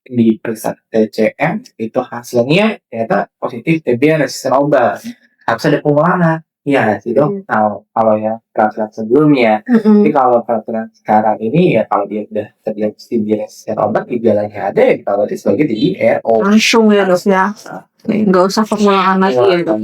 diperiksa TCM, itu hasilnya ternyata positif TB resisten obat, harus ada pengulangan. Iya sih, Dok. Kalau yang peraturan sebelumnya, tapi kalau peraturan sekarang ini ya kalau dia sudah terdiagnosis TB resisten obat, gejalanya ada ya kalau dia sebagai TB RO. langsung ya, Dok ya. Nggak usah pengulangan lagi ya, Dok.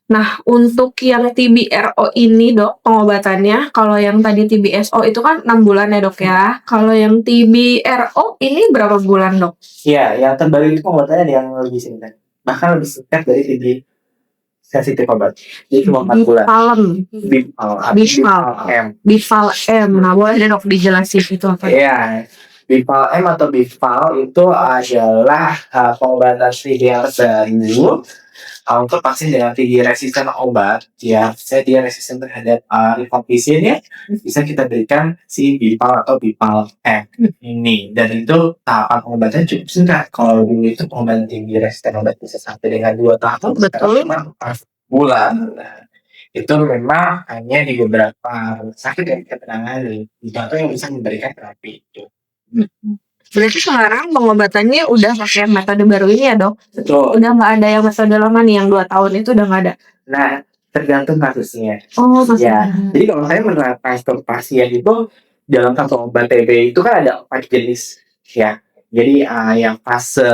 Nah, untuk yang TB RO ini, Dok, pengobatannya, kalau yang tadi TB SO itu kan 6 bulan ya, Dok ya. Kalau yang TB RO ini berapa bulan, Dok? Iya, yang terbaru itu pengobatannya yang lebih singkat. Bahkan lebih singkat dari TB sensitif obat. Jadi cuma 4 bulan. Bifal M. Nah, boleh deh, Dok, dijelasin itu apa? Iya. Bifal M atau Bifal itu adalah pengobatan TB yang terbaru untuk pasien dengan TB resisten obat. Ya, dia resisten terhadap rifampicin ya, bisa kita berikan si Bifal atau Bifal M ini. Dan itu tahapan pengobatan cukup singkat. Kalau dulu itu pengobatan TB resisten obat bisa sampai dengan 2 tahun. Betul. 4 bulan. Nah, itu memang hanya di beberapa sakit yang kita tangani atau yang bisa memberikan terapi itu. Berarti sekarang pengobatannya udah pakai metode baru ini ya, Dok? Betul. Udah nggak ada yang metode lama nih, yang 2 tahun itu udah nggak ada? Nah, tergantung kasusnya. Oh, ya. Jadi kalau saya menerapkan ke pasien itu dalam satu obat TB itu kan ada 4 jenis ya. Jadi yang fase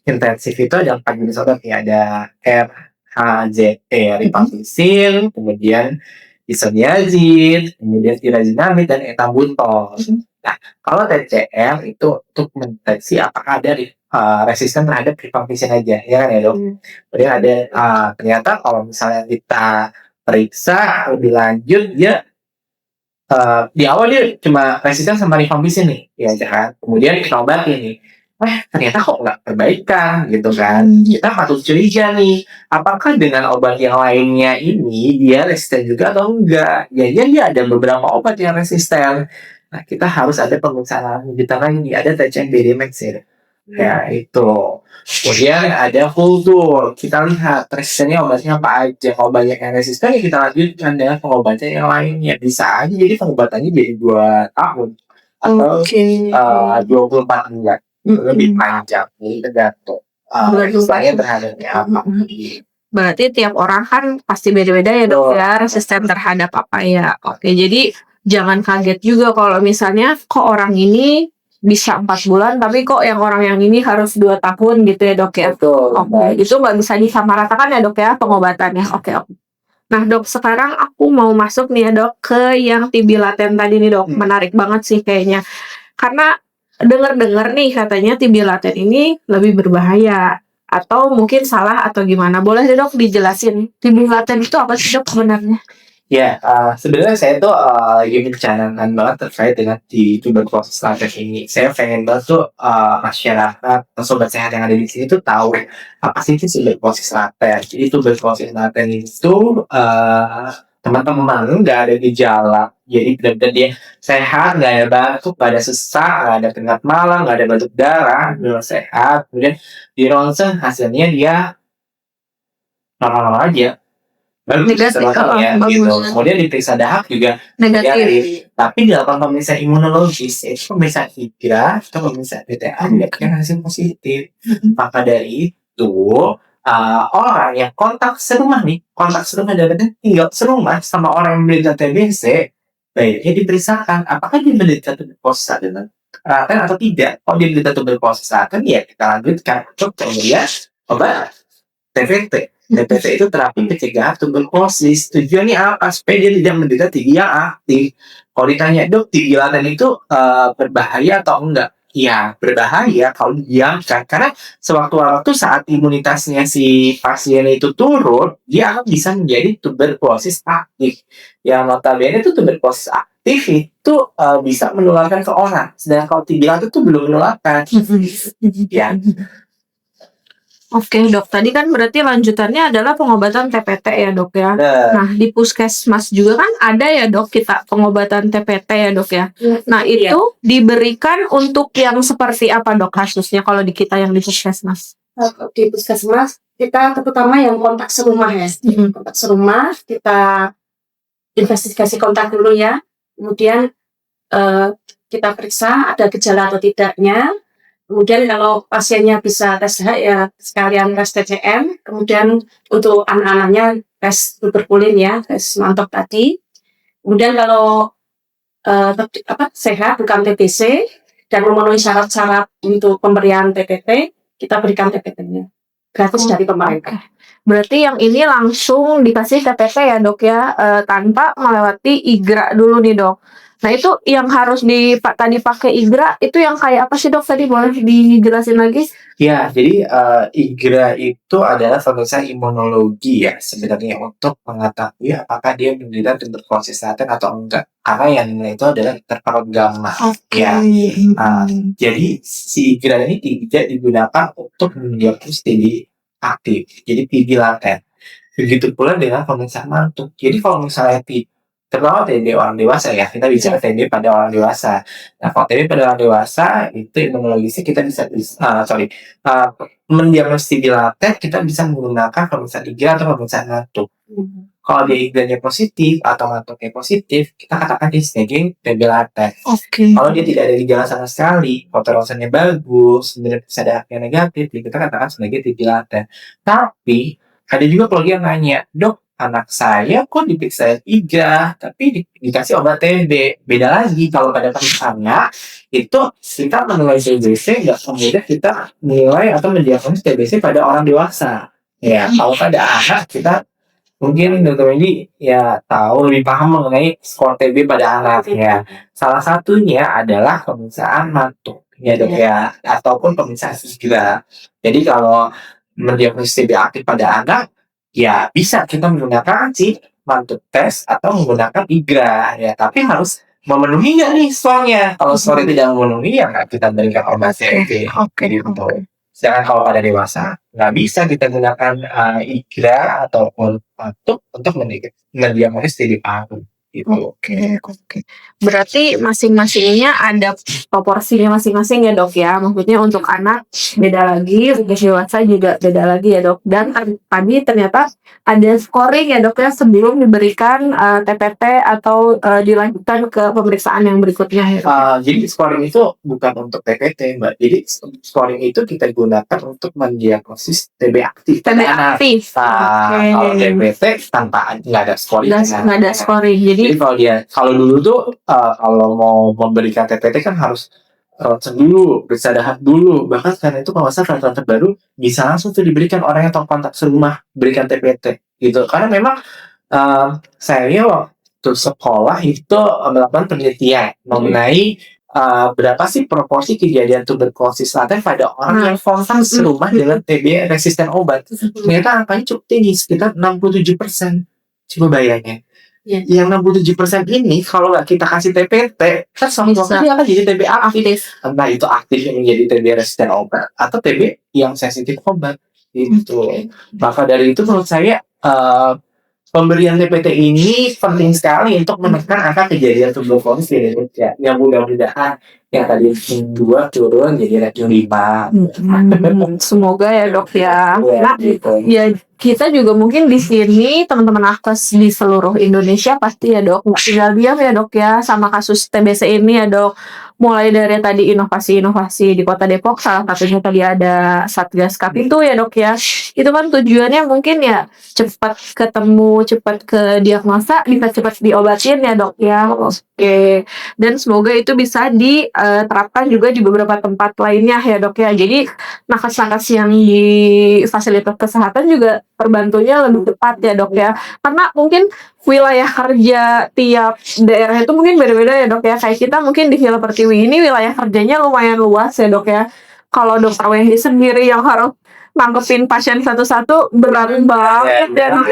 intensif itu ada 4 jenis obat ya. Ada RHZT, rifampicin, kemudian isoniazid, kemudian tirazinamid dan ethambutol. Nah, kalau TCM itu untuk mendeteksi apakah ada resisten terhadap rifampicin aja, ya kan ya, Dok? Kemudian ada ternyata kalau misalnya kita periksa lebih lanjut, dia di awal dia cuma resisten sama rifampicin nih, ya kan? Kemudian kita obatin nih, ternyata kok nggak perbaikan gitu kan? Kita patut curiga nih, apakah dengan obat yang lainnya ini dia resisten juga atau enggak? Ya dia ada beberapa obat yang resisten. Nah, kita harus ada pemeriksaan lanjutan lagi, ada TCM BDMAX ya. Ya, itu. Kemudian ada kultur. Kita lihat resistennya obatnya apa aja. Kalau banyak yang resisten, ya kita lanjutkan dengan pengobatan yang lainnya. Bisa aja jadi pengobatannya jadi 2 tahun atau 24 bulan. Lebih panjang. Jadi tergantung saya terhadapnya apa. Berarti tiap orang kan pasti beda-beda ya dok ya, resisten terhadap apa ya. Oke, jadi jangan kaget juga kalau misalnya kok orang ini bisa 4 bulan, tapi kok yang orang yang ini harus 2 tahun gitu ya dok ya. Betul. Oke, itu nggak bisa disamaratakan ya dok ya pengobatannya. Oke. Nah dok, sekarang aku mau masuk nih ya dok ke yang TB laten tadi nih dok. Menarik banget sih kayaknya. Karena dengar-dengar nih katanya TB laten ini lebih berbahaya. Atau mungkin salah atau gimana. Boleh deh dok dijelasin TB laten itu apa sih dok sebenarnya? Ya, sebenarnya saya tuh lagi mencanangkan banget terkait dengan di tuberkulosis laten ini. Saya pengen banget tuh masyarakat atau sobat sehat yang ada di sini tuh tahu apa sih itu tuberkulosis laten. Jadi tuberkulosis laten itu teman-teman nggak ada gejala. Jadi benar-benar dia sehat, nggak ada batuk, nggak ada sesak, nggak ada keringat malam, nggak ada batuk darah, benar sehat. Kemudian di ronsen hasilnya dia normal aja. Bagus Negatif, ya, bagus. gitu. Kemudian diperiksa dahak juga Negatif. tapi dilakukan pemeriksaan imunologis, yaitu pemeriksaan IGRA atau pemeriksaan PTA mendapatkan hasil positif. Maka dari itu orang yang kontak serumah dan tinggal serumah sama orang yang menderita TBC, baiknya diperiksakan apakah dia menderita tuberkulosis laten atau tidak. Kalau dia menderita tuberkulosis laten, ya kita lanjutkan untuk pemberian obat TBC. TBC itu terapi pencegahan tuberkulosis. Tujuannya apa? Supaya dia tidak menderita TB yang aktif. Kalau ditanya, dok, TB laten itu berbahaya atau enggak? Ya, berbahaya kalau didiamkan. Karena sewaktu-waktu saat imunitasnya si pasien itu turun, dia akan bisa menjadi tuberkulosis aktif. Yang notabene itu tuberkulosis aktif itu bisa menularkan ke orang. Sedangkan kalau TB laten itu belum menularkan. Ya. Oke dok, tadi kan berarti lanjutannya adalah pengobatan TPT ya dok ya. Nah di puskesmas juga kan ada ya dok kita pengobatan TPT ya dok ya. Nah itu diberikan untuk yang seperti apa dok kasusnya kalau di kita yang di puskesmas? Di puskesmas kita terutama yang kontak serumah ya. Kontak serumah kita investigasi kontak dulu ya. Kemudian kita periksa ada gejala atau tidaknya. Kemudian kalau pasiennya bisa tes dahak ya sekalian tes TCM. Kemudian untuk anak-anaknya tes tuberkulin ya, tes mantap tadi. Kemudian kalau sehat bukan TBC dan memenuhi syarat-syarat untuk pemberian TPT, kita berikan TPT-nya gratis dari pemerintah. Berarti yang ini langsung dikasih TPT ya dok ya, tanpa melewati IGRA dulu nih dok. Nah itu yang harus tadi pakai IGRA itu yang kayak apa sih dok? Tadi boleh dijelasin lagi? Ya, jadi IGRA itu adalah pemeriksaan imunologi ya sebenarnya untuk mengetahui apakah dia menderita tuberkulosis laten atau enggak. Karena yang nilai itu adalah interferon gamma. Ya. Jadi si IGRA ini tidak digunakan untuk mendiagnosis TB aktif. Jadi TB laten. Begitu pula dengan pemeriksaan mantuk. Jadi kalau misalnya terutama TB orang dewasa ya, kita bicara TB pada orang dewasa. Nah, kalau TB pada orang dewasa itu imunologisnya kita bisa mendiagnosis TB laten kita bisa menggunakan pemeriksaan IGRA atau pemeriksaan mantuk. Kalau dia IGRA-nya positif atau mantuknya positif, kita katakan dia sebagai TB laten. Kalau dia tidak ada gejala sama sekali, ronsennya bagus, sebenarnya sadahaknya negatif, kita katakan sebagai TB laten. Tapi ada juga keluarga yang nanya, dok, anak saya kok diperiksa IGRA tapi dikasih obat TB. Beda lagi kalau pada pemeriksaannya itu kita menilai TBC nggak kemudian kita menilai atau mendiagnosis TBC pada orang dewasa. Ya, kalau pada anak kita mungkin dokter ini ya tahu lebih paham mengenai skor TB pada anak ya. Salah satunya adalah pemeriksaan mantuk ya dok ya, ataupun pemeriksaan IGRA. Jadi kalau mendiagnosis TB aktif pada anak, ya bisa kita menggunakan si mantuk tes atau menggunakan IGRA ya, tapi harus memenuhi nggak nih skornya. Kalau skornya tidak memenuhi ya nggak kita berikan obat TB. Gitu. Sedangkan kalau pada dewasa nggak bisa kita gunakan IGRA ataupun mantuk untuk mendiagnosis TB akut. gitu. Oke. Berarti masing-masingnya ada proporsinya masing-masing ya dok ya. Maksudnya untuk anak beda lagi, untuk dewasa juga beda lagi ya dok. Dan tadi ternyata ada scoring ya dok ya sebelum diberikan TPT atau dilanjutkan ke pemeriksaan yang berikutnya ya dok. Jadi scoring itu bukan untuk TPT, Mbak. Jadi scoring itu kita gunakan untuk mendiagnosis TB aktif. TB aktif. Kalau TPT tanpa nggak ada scoring. Nggak ada scoring. Jadi kalau dulu tuh kalau mau memberikan TPT kan harus ronsen dulu, periksa dahak dulu. Bahkan karena itu kalau saya peraturan terbaru bisa langsung tuh diberikan orang yang tahu kontak serumah berikan TPT gitu. Karena memang saya waktu sekolah itu melakukan penelitian mengenai berapa sih proporsi kejadian tuberkulosis laten pada orang yang kontak serumah dengan TB resisten obat. Ternyata angkanya cukup tinggi, sekitar 67%. Coba bayangin. Yang 67% ini kalau nggak kita kasih TPT, kan sama dia akan jadi TB aktif. Entah itu aktif yang menjadi TB resisten obat atau TB yang sensitif obat gitu. Maka dari itu menurut saya pemberian TPT ini penting sekali untuk menekan angka kejadian tuberkulosis di Indonesia. Yang mudah-mudahan yang tadi 2 turun jadi ranking 5. Semoga ya dok ya. Nah, gitu. Ya kita juga mungkin di sini teman-teman nakes di seluruh Indonesia pasti ya dok nggak tinggal diam ya dok ya sama kasus TBC ini ya dok. Mulai dari tadi inovasi-inovasi di Kota Depok, salah satunya tadi ada Satgas Kapitu ya dok ya. Itu kan tujuannya mungkin ya cepat ketemu, cepat ke diagnosa, bisa cepat diobatin ya dok ya. Oke. Dan semoga itu bisa diterapkan juga di beberapa tempat lainnya ya dok ya. Jadi nakes-nakes yang di fasilitas kesehatan juga terbantunya lebih cepat ya dok ya. Karena mungkin wilayah kerja tiap daerah itu mungkin beda-beda ya dok ya. Kayak kita mungkin di Villa Pertiwi ini wilayah kerjanya lumayan luas ya dok ya. Kalau dokter Wendy sendiri yang harus nangkepin pasien satu-satu berat banget dan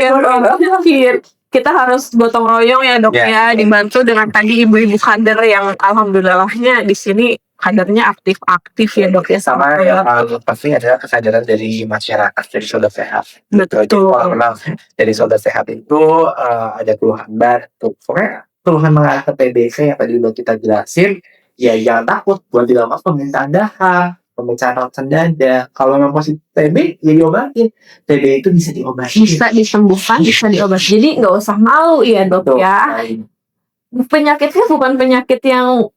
kita harus gotong royong ya dok ya, dibantu dengan tadi ibu-ibu kader yang alhamdulillahnya di sini kadernya aktif ya dok ya. Sama yang paling penting adalah kesadaran dari masyarakat, dari Sobat Sehat. Betul. Memang dari Sobat Sehat itu ada keluhan batuk, pokoknya keluhan mengarah ke TBC yang tadi udah kita jelasin, ya jangan takut buat dilakukan pemeriksaan dahak, pemeriksaan ronsen dada. Kalau memang positif TB, ya diobatin. TB itu bisa diobati. Bisa disembuhkan, bisa diobati. Jadi nggak usah malu ya dok ya. Penyakitnya bukan penyakit yang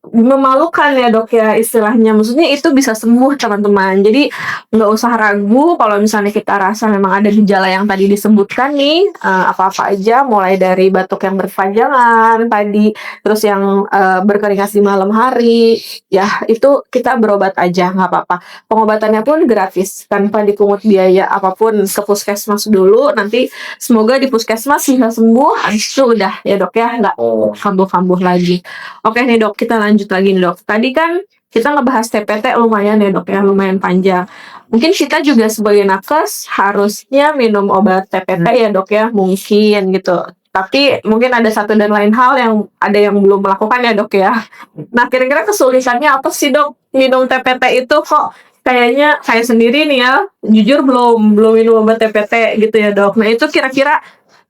memalukan ya dok ya istilahnya, maksudnya itu bisa sembuh teman-teman. Jadi nggak usah ragu kalau misalnya kita rasa memang ada gejala yang tadi disebutkan nih, apa-apa aja, mulai dari batuk yang berkepanjangan tadi, terus yang berkeringat di malam hari, ya itu kita berobat aja nggak apa-apa. Pengobatannya pun gratis tanpa dipungut biaya apapun, ke puskesmas dulu, nanti semoga di puskesmas bisa sembuh, itu udah ya dok ya, nggak kambuh-kambuh lagi. Oke nih dok, kita lanjut lagi nih dok. Tadi kan kita ngebahas TPT lumayan ya dok ya, lumayan panjang. Mungkin kita juga sebagai nakes harusnya minum obat TPT ya dok ya, mungkin gitu. Tapi mungkin ada satu dan lain hal yang ada yang belum melakukan ya dok ya. Nah kira-kira kesulitannya apa sih dok minum TPT itu? Kok kayaknya saya sendiri nih ya, jujur belum minum obat TPT gitu ya dok. Nah itu kira-kira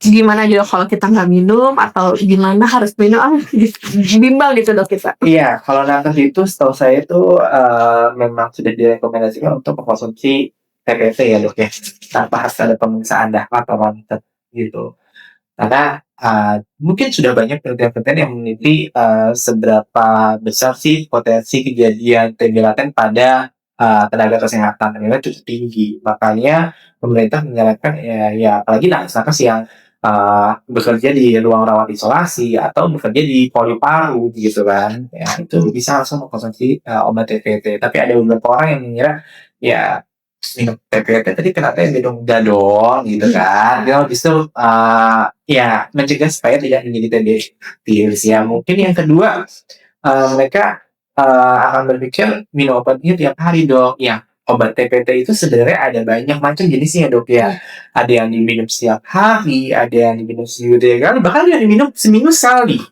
gimana dok kalau kita nggak minum atau gimana harus minum, bimbang gitu dok kita. Iya, kalau nakes itu setahu saya itu memang sudah direkomendasikan untuk mengkonsumsi TPT ya dok ya, tanpa harus ada pemeriksaan dahak atau ronsen gitu. Karena mungkin sudah banyak penelitian-penelitian yang meneliti seberapa besar sih potensi kejadian TB laten pada tenaga kesehatan, memang cukup tinggi. Makanya pemerintah menyarankan ya apalagi nakes-nakes yang bekerja di ruang rawat isolasi atau bekerja di paru-paru gitu kan, ya itu bisa langsung mengkonsumsi obat TPT. Tapi ada beberapa orang yang mengira ya minum TPT tadi kena TB dong, enggak dong gitu kan. Dia justru ya mencegah supaya tidak menjadi TB virus. Ya mungkin yang kedua mereka akan berpikir minum obatnya tiap hari dok. Ya obat TPT itu sebenarnya ada banyak macam jenisnya dok ya. Ada yang diminum setiap hari, ada yang diminum seminggu 3 kali, bahkan ada yang diminum seminggu sekali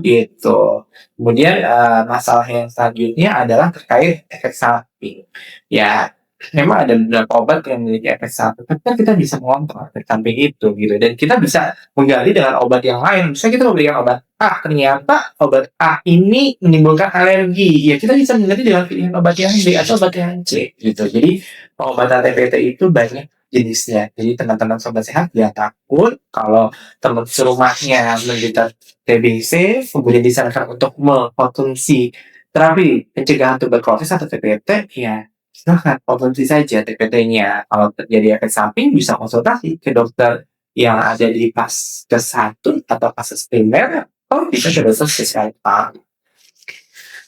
gitu. Kemudian masalah yang selanjutnya adalah terkait efek samping. Ya memang ada beberapa obat yang memiliki efek samping, tapi kan kita bisa mengontrol efek samping itu gitu, dan kita bisa mengganti dengan obat yang lain. Misalnya kita memberikan obat A, ternyata obat A ini menimbulkan alergi, ya kita bisa mengganti dengan pilihan obat yang B atau obat yang C gitu. Jadi pengobatan TBT itu banyak jenisnya. Jadi teman-teman sobat sehat jangan takut kalau teman serumahnya menderita TBC, kemudian disarankan untuk mengkonsumsi terapi pencegahan tuberkulosis atau TBT, ya silahkan konsumsi saja TPT-nya. Kalau terjadi efek samping, bisa konsultasi ke dokter yang ada di Vaskes 1 atau Vaskes primer, atau bisa ke dokter spesialis paru.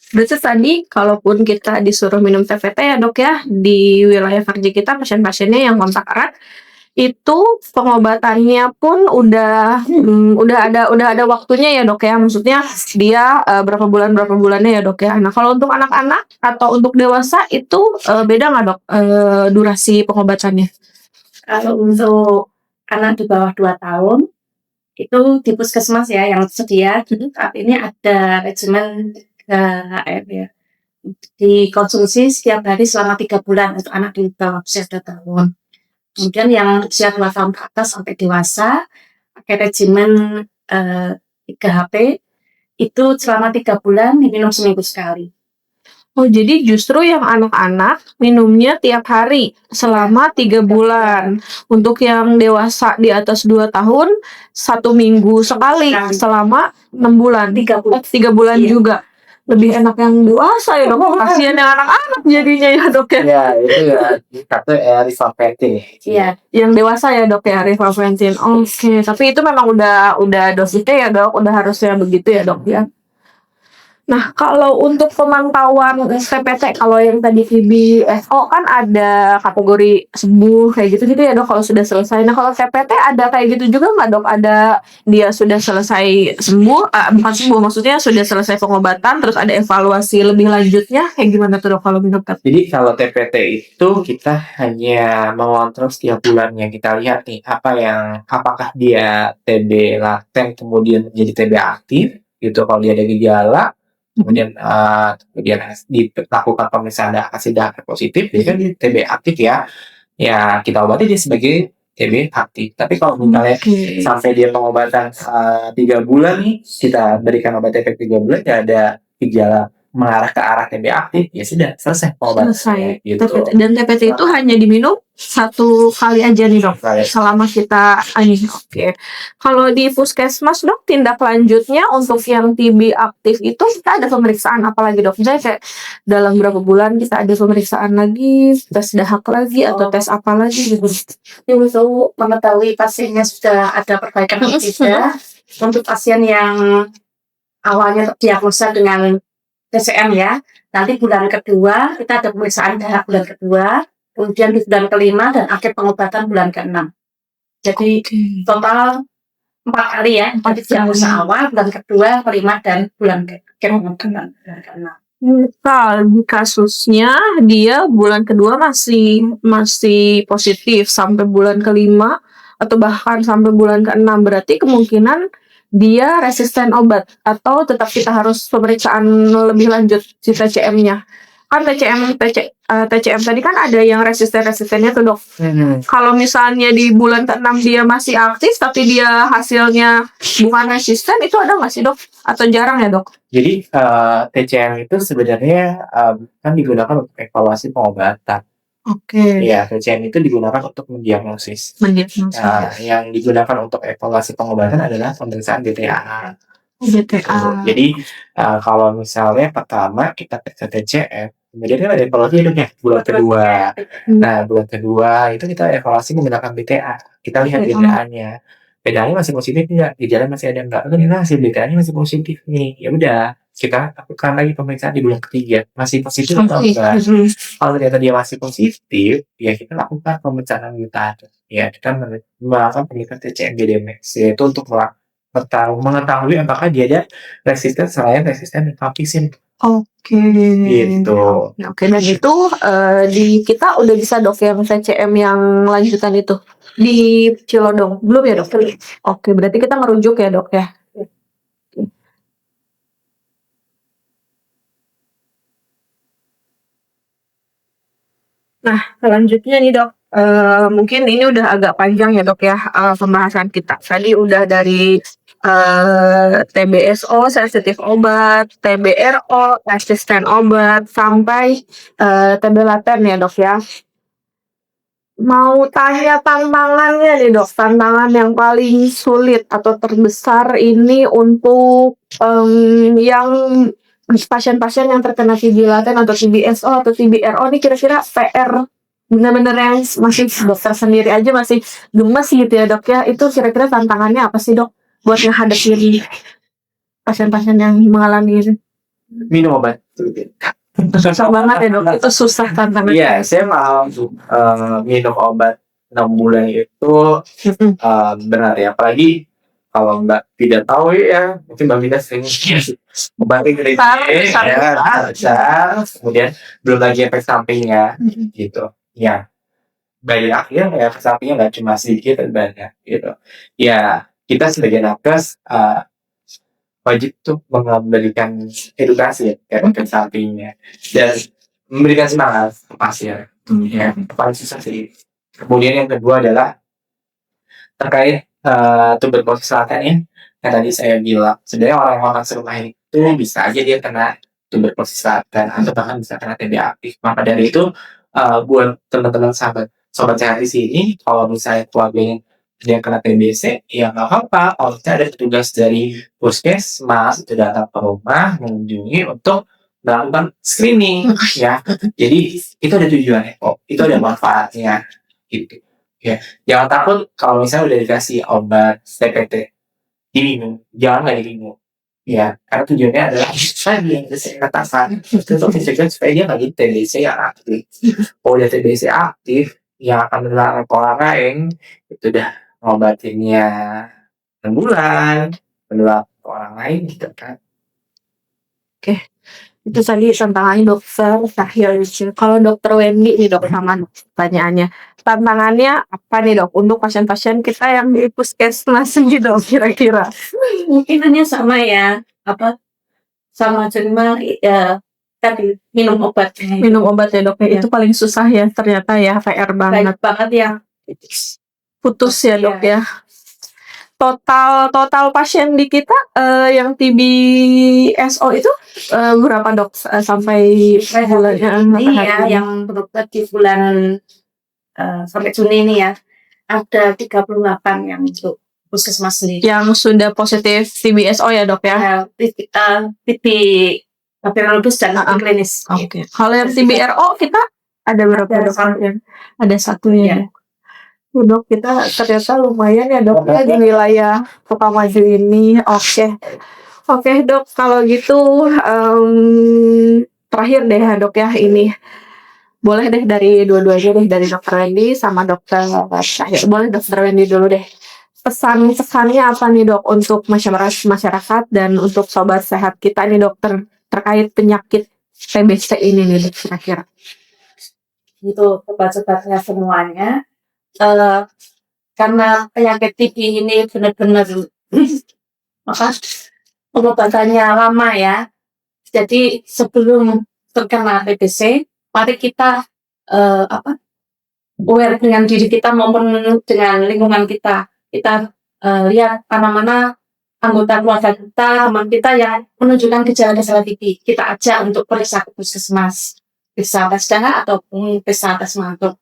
Berarti tadi kalaupun kita disuruh minum TVT ya dok ya, di wilayah kerja kita pasien-pasiennya yang kontak erat, itu pengobatannya pun udah ada waktunya ya dok ya, maksudnya dia berapa bulannya ya dok ya. Nah kalau untuk anak-anak atau untuk dewasa itu beda nggak dok durasi pengobatannya? Kalau untuk anak di bawah 2 tahun, itu di puskesmas ya yang tersedia, saat ini ada regimen HF ya. Dikonsumsi setiap hari selama 3 bulan untuk anak di bawah usia 2 tahun. Kemudian yang usia 2 tahun ke atas sampai dewasa, pakai regimen 3HP, itu selama 3 bulan diminum seminggu sekali. Oh, jadi justru yang anak-anak minumnya tiap hari selama 3 bulan. Untuk yang dewasa di atas 2 tahun, 1 minggu sekali selama 6 bulan. 3 bulan. 3 bulan Iya. juga. Lebih enak yang dewasa ya dok. Kasihan yang anak-anak jadinya ya dok ya. Ya, itu ya, kata rifampicin. Iya. Yang dewasa ya dok ya, rifampicin. Oke, tapi itu memang udah dosisnya ya dok, udah harusnya begitu ya dok ya. Nah, kalau untuk pemantauan TPT, kalau yang tadi VBSO kan ada kategori sembuh kayak gitu ya dok kalau sudah selesai. Nah, kalau TPT ada kayak gitu juga nggak dok? Ada dia sudah selesai sembuh, bukan sembuh, maksudnya sudah selesai pengobatan, terus ada evaluasi lebih lanjutnya, kayak gimana tuh dok kalau minum TPT? Jadi kalau TPT itu kita hanya mengontrol setiap bulannya. Kita lihat nih apakah dia TB laten kemudian menjadi TB aktif gitu. Kalau dia ada gejala, kemudian dilakukan pemeriksaan hasil darah positif, jadi kan dia TB aktif ya kita obati dia sebagai TB aktif. Tapi kalau misalnya sampai dia pengobatan 3 bulan nih, kita berikan obat efek 3 bulan, ya ada gejala mengarah ke arah TB aktif, ya sudah selesai pengobatan. Selesai. Gitu. Dan TPT itu hanya diminum 1 kali aja nih dok, selama kita ini. Oke. Kalau di puskesmas dok, tindak lanjutnya untuk yang TB aktif itu kita ada pemeriksaan apa lagi dok? Misalnya kayak dalam berapa bulan kita ada pemeriksaan lagi, tes dahak lagi atau tes apa lagi gitu? Ini untuk mengetahui pasiennya sudah ada perbaikan atau tidak. Untuk pasien yang awalnya terdiagnosa dengan TCM ya, nanti bulan kedua kita ada pemeriksaan dahak bulan kedua, kemudian di bulan kelima dan akhir pengobatan bulan ke-6. Jadi total 4 kali ya, jadi diagnosa awal, bulan kedua, kelima, dan bulan akhir pengobatan bulan ke-6. Kalau di kasusnya dia bulan kedua masih positif sampai bulan kelima atau bahkan sampai bulan ke-6, berarti kemungkinan dia resisten obat atau tetap kita harus pemeriksaan lebih lanjut si TCM-nya. Kan TCM tadi kan ada yang resistennya tuh dok. Kalau misalnya di bulan ke-6 dia masih aktif tapi dia hasilnya bukan resisten, itu ada nggak sih dok? Atau jarang ya dok? Jadi TCM itu sebenarnya kan digunakan untuk evaluasi pengobatan. Oke. Ya, TCM itu digunakan untuk mendiagnosis. Nah, yang digunakan untuk evaluasi pengobatan adalah pemeriksaan BTA. Jadi kalau misalnya pertama kita tes TCM, kemudian kan ada evaluasi ya bulan kedua. Nah, bulan kedua itu kita evaluasi menggunakan BTA. Kita lihat BTA-nya. BTA-nya masih positif tidak? Gejala masih ada enggak? Hasil BTA-nya masih positif nih. Ya udah, kita lakukan lagi pemeriksaan di bulan ketiga. Masih positif atau enggak? Kalau ternyata dia masih positif, ya kita lakukan pemeriksaan lanjutan. Ya, kita melakukan pemeriksaan TCM BDMS, yaitu untuk mengetahui apakah dia ada resisten selain resisten rifampicin. Oke. Gitu. Oke, dan itu di kita udah bisa dok yang TCM yang lanjutan itu di Cilodong belum ya dok? Oke, berarti kita merujuk ya dok ya. Selanjutnya nih dok, mungkin ini udah agak panjang ya dok ya, pembahasan kita. Tadi udah dari TBSO, sensitif obat, TBRO, resisten obat, sampai TB laten ya dok ya. Mau tanya tantangannya nih dok, tantangan yang paling sulit atau terbesar ini untuk yang pasien-pasien yang terkena TB laten atau TBSO atau TBRO ini kira-kira PR bener-bener yang masih dokter sendiri aja masih gemes gitu ya dok ya, itu kira-kira tantangannya apa sih dok buat ngehadapin pasien-pasien yang mengalami ini? Minum obat. Susah banget ya dok, itu susah tantangannya. Iya, saya malah minum obat 6 bulan itu benar ya. Apalagi kalau Mbak tidak tahu ya, mungkin Mbak Vida sering obatnya gede, besar, kemudian belum lagi efek sampingnya, gitu. Ya, baik akhirnya ya efek sampingnya nggak cuma sedikit dan banyak, gitu. Ya, kita sebagai nakes wajib tuh memberikan edukasi ya efek sampingnya dan memberikan semangat ke pasien. Ya, paling susah sih. Kemudian yang kedua adalah terkait tuberkulosis laten yang tadi saya bilang, sebenarnya orang-orang serumah itu bisa aja dia kena tuberkulosis laten atau bahkan bisa kena TB aktif. Maka dari itu buat teman-teman sobat sehat di sini, kalau misalnya keluarganya dia kena TBC, ya nggak apa-apa. Kalau kita ada tugas dari puskesmas itu datang ke rumah mengunjungi untuk melakukan screening, ya. Jadi itu ada tujuannya kok, itu ada manfaatnya, gitu. Ya, jangan takut kalau misalnya udah dikasih obat TPT diminum, jangan nggak diminum. Ya, karena tujuannya adalah supaya dia bisa katakan untuk mencegah supaya dia nggak jadi TBC yang aktif. Kalau udah TBC aktif, yang akan menular ke orang lain itu udah ngobatinnya 6 bulan, menular ke orang lain gitu kan. Itu tadi tantangannya dokter Sahil. Kalau dokter Wendy nih dok, sama pertanyaannya, tantangannya apa nih dok untuk pasien-pasien kita yang di puskesmas nih dok kira-kira? Mungkin hanya sama ya, sama cuma tadi minum obat. Minum obat ya dok, Iya. itu paling susah ya ternyata ya, PR banget. Baik banget ya. Putus ya dok ya. Total pasien di kita yang TBSO itu berapa dok sampai bulannya? Ini ya yang berobat di bulan sampai Juni ini ya, ada 38 yang untuk puskesmas sendiri. Yang sudah positif TBSO ya dok ya? TB bakteriologis dan klinis. Oke. Kalau yang TBRO kita ada berapa Ada dok? satu. Ada satu ya. Iya. Dok, kita ternyata lumayan ya dok ya di wilayah Sukamaju ini. Oke dok, kalau gitu terakhir deh dok ya, ini boleh deh dari dua-duanya deh, dari dokter Wendy sama dokter Syahir. Boleh dokter Wendy dulu deh. Pesan-pesannya apa nih dok untuk masyarakat dan untuk sobat sehat kita nih dokter terkait penyakit TBC ini nih dok kira-kira? Itu sobat-sobatnya semuanya. Karena penyakit TB ini benar-benar maka pengobatannya lama ya. Jadi sebelum terkena TBC, mari kita aware dengan diri kita maupun dengan lingkungan kita. Kita lihat mana-mana anggota keluarga kita, teman kita yang menunjukkan gejala-gejala TB. Kita ajak untuk periksa ke puskesmas, periksa tes darah ataupun periksa tes mantuk.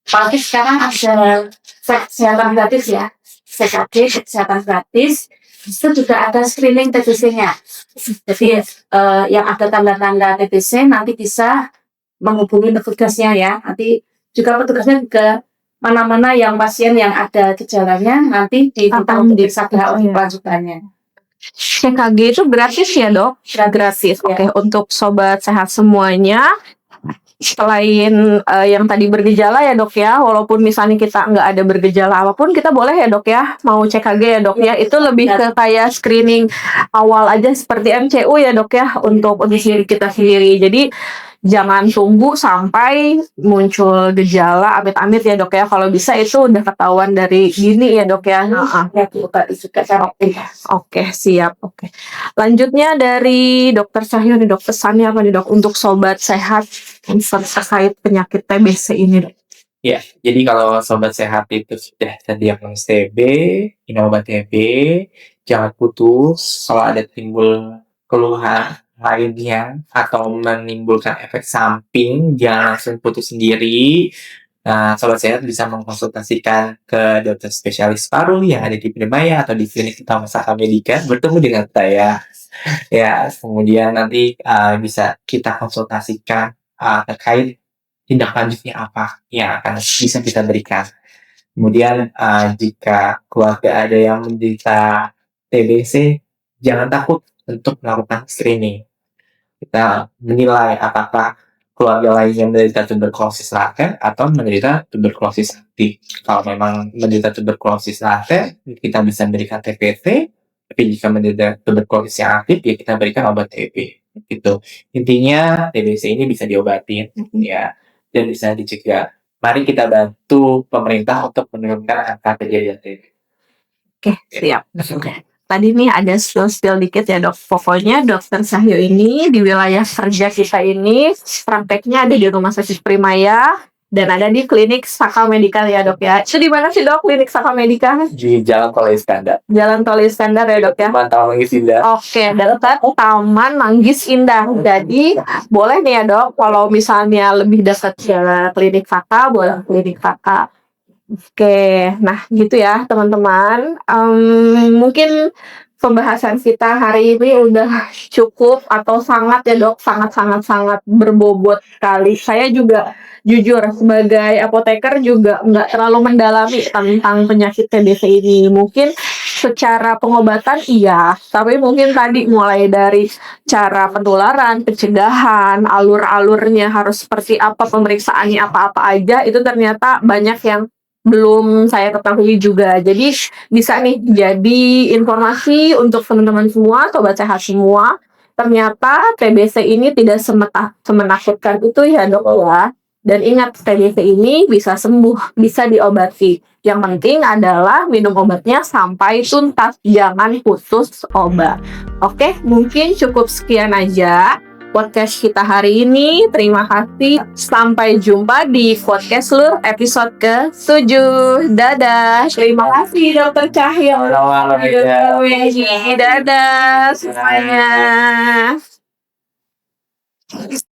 Apalagi sekarang ada kesehatan gratis ya, CKD, kesehatan gratis, itu juga ada screening TBC-nya. Jadi yang ada tanda-tanda TBC nanti bisa menghubungi petugasnya ya. Nanti juga petugasnya juga mana-mana yang pasien yang ada gejalanya nanti diminta untuk diperiksa lanjutannya. CKG itu gratis ya dok? Gratis. Oke, untuk sobat sehat semuanya. Selain yang tadi bergejala ya dok ya, walaupun misalnya kita nggak ada bergejala apapun, kita boleh ya dok ya, mau CKG ya dok ya, itu lebih ke kayak screening awal aja seperti MCU ya dok ya, untuk diri kita sendiri. Jadi jangan tunggu sampai muncul gejala amit-amit ya dok ya. Kalau bisa itu udah ketahuan dari dini ya dok ya. Oke, siap. Oke. Lanjutnya dari dokter Cahyo nih dok, pesannya apa nih dok untuk sobat sehat terkait penyakit TBC ini dok? Ya, jadi kalau sobat sehat itu sudah terdiagnosis TB, minum obat TB, jangan putus. Kalau ada timbul keluhan lainnya atau menimbulkan efek samping, jangan langsung putus sendiri. Nah, sobat sehat bisa mengkonsultasikan ke dokter spesialis paru yang ada di Bidemaya atau di klinik utama Saka Medika, bertemu dengan saya. Ya, kemudian nanti bisa kita konsultasikan terkait tindak lanjutnya apa yang akan bisa kita berikan. Kemudian jika keluarga ada yang menderita TBC, jangan takut untuk melakukan screening. Kita menilai apakah keluarga lain yang menderita tuberkulosis laten atau menderita tuberkulosis aktif. Kalau memang menderita tuberkulosis laten, kita bisa berikan TPT. Tapi jika menderita tuberkulosis yang aktif, ya kita berikan obat TB. Gitu. Intinya TBC ini bisa diobatin, ya, dan bisa dicegah. Mari kita bantu pemerintah untuk menurunkan angka kejadian TB. Oke, siap. Tadi nih ada spill dikit ya dok. Pokoknya dokter Cahyo ini di wilayah kerja kita ini prakteknya ada di Rumah Sakit Primaya dan ada di klinik Saka Medika ya dok ya. Itu di mana sih dok klinik Saka Medika? Di Jalan Tol Iskandar. Jalan Tol Iskandar ya dok ya. Taman Manggis Indah. Oke, dekat Taman Manggis Indah. Jadi boleh nih ya dok, kalau misalnya lebih dekat ke klinik Saka, boleh klinik Saka. Oke, nah gitu ya teman-teman. Mungkin pembahasan kita hari ini udah cukup atau sangat ya dok, sangat berbobot sekali. Saya juga jujur sebagai apoteker juga nggak terlalu mendalami tentang penyakit TBC ini. Mungkin secara pengobatan iya, tapi mungkin tadi mulai dari cara penularan, pencegahan, alur-alurnya harus seperti apa, pemeriksaannya apa-apa aja, itu ternyata banyak yang belum saya ketahui juga. Jadi bisa nih jadi informasi untuk teman-teman semua, sobat sehat semua. Ternyata TBC ini tidak semenakutkan itu ya dok ya. Dan ingat TBC ini bisa sembuh, bisa diobati. Yang penting adalah minum obatnya sampai tuntas, jangan putus obat. Oke, mungkin cukup sekian aja podcast kita hari ini. Terima kasih. Sampai jumpa di podcast Lur episode ke-7. Dadah. Terima kasih Dokter Cahyo. Halo, Dadah semuanya.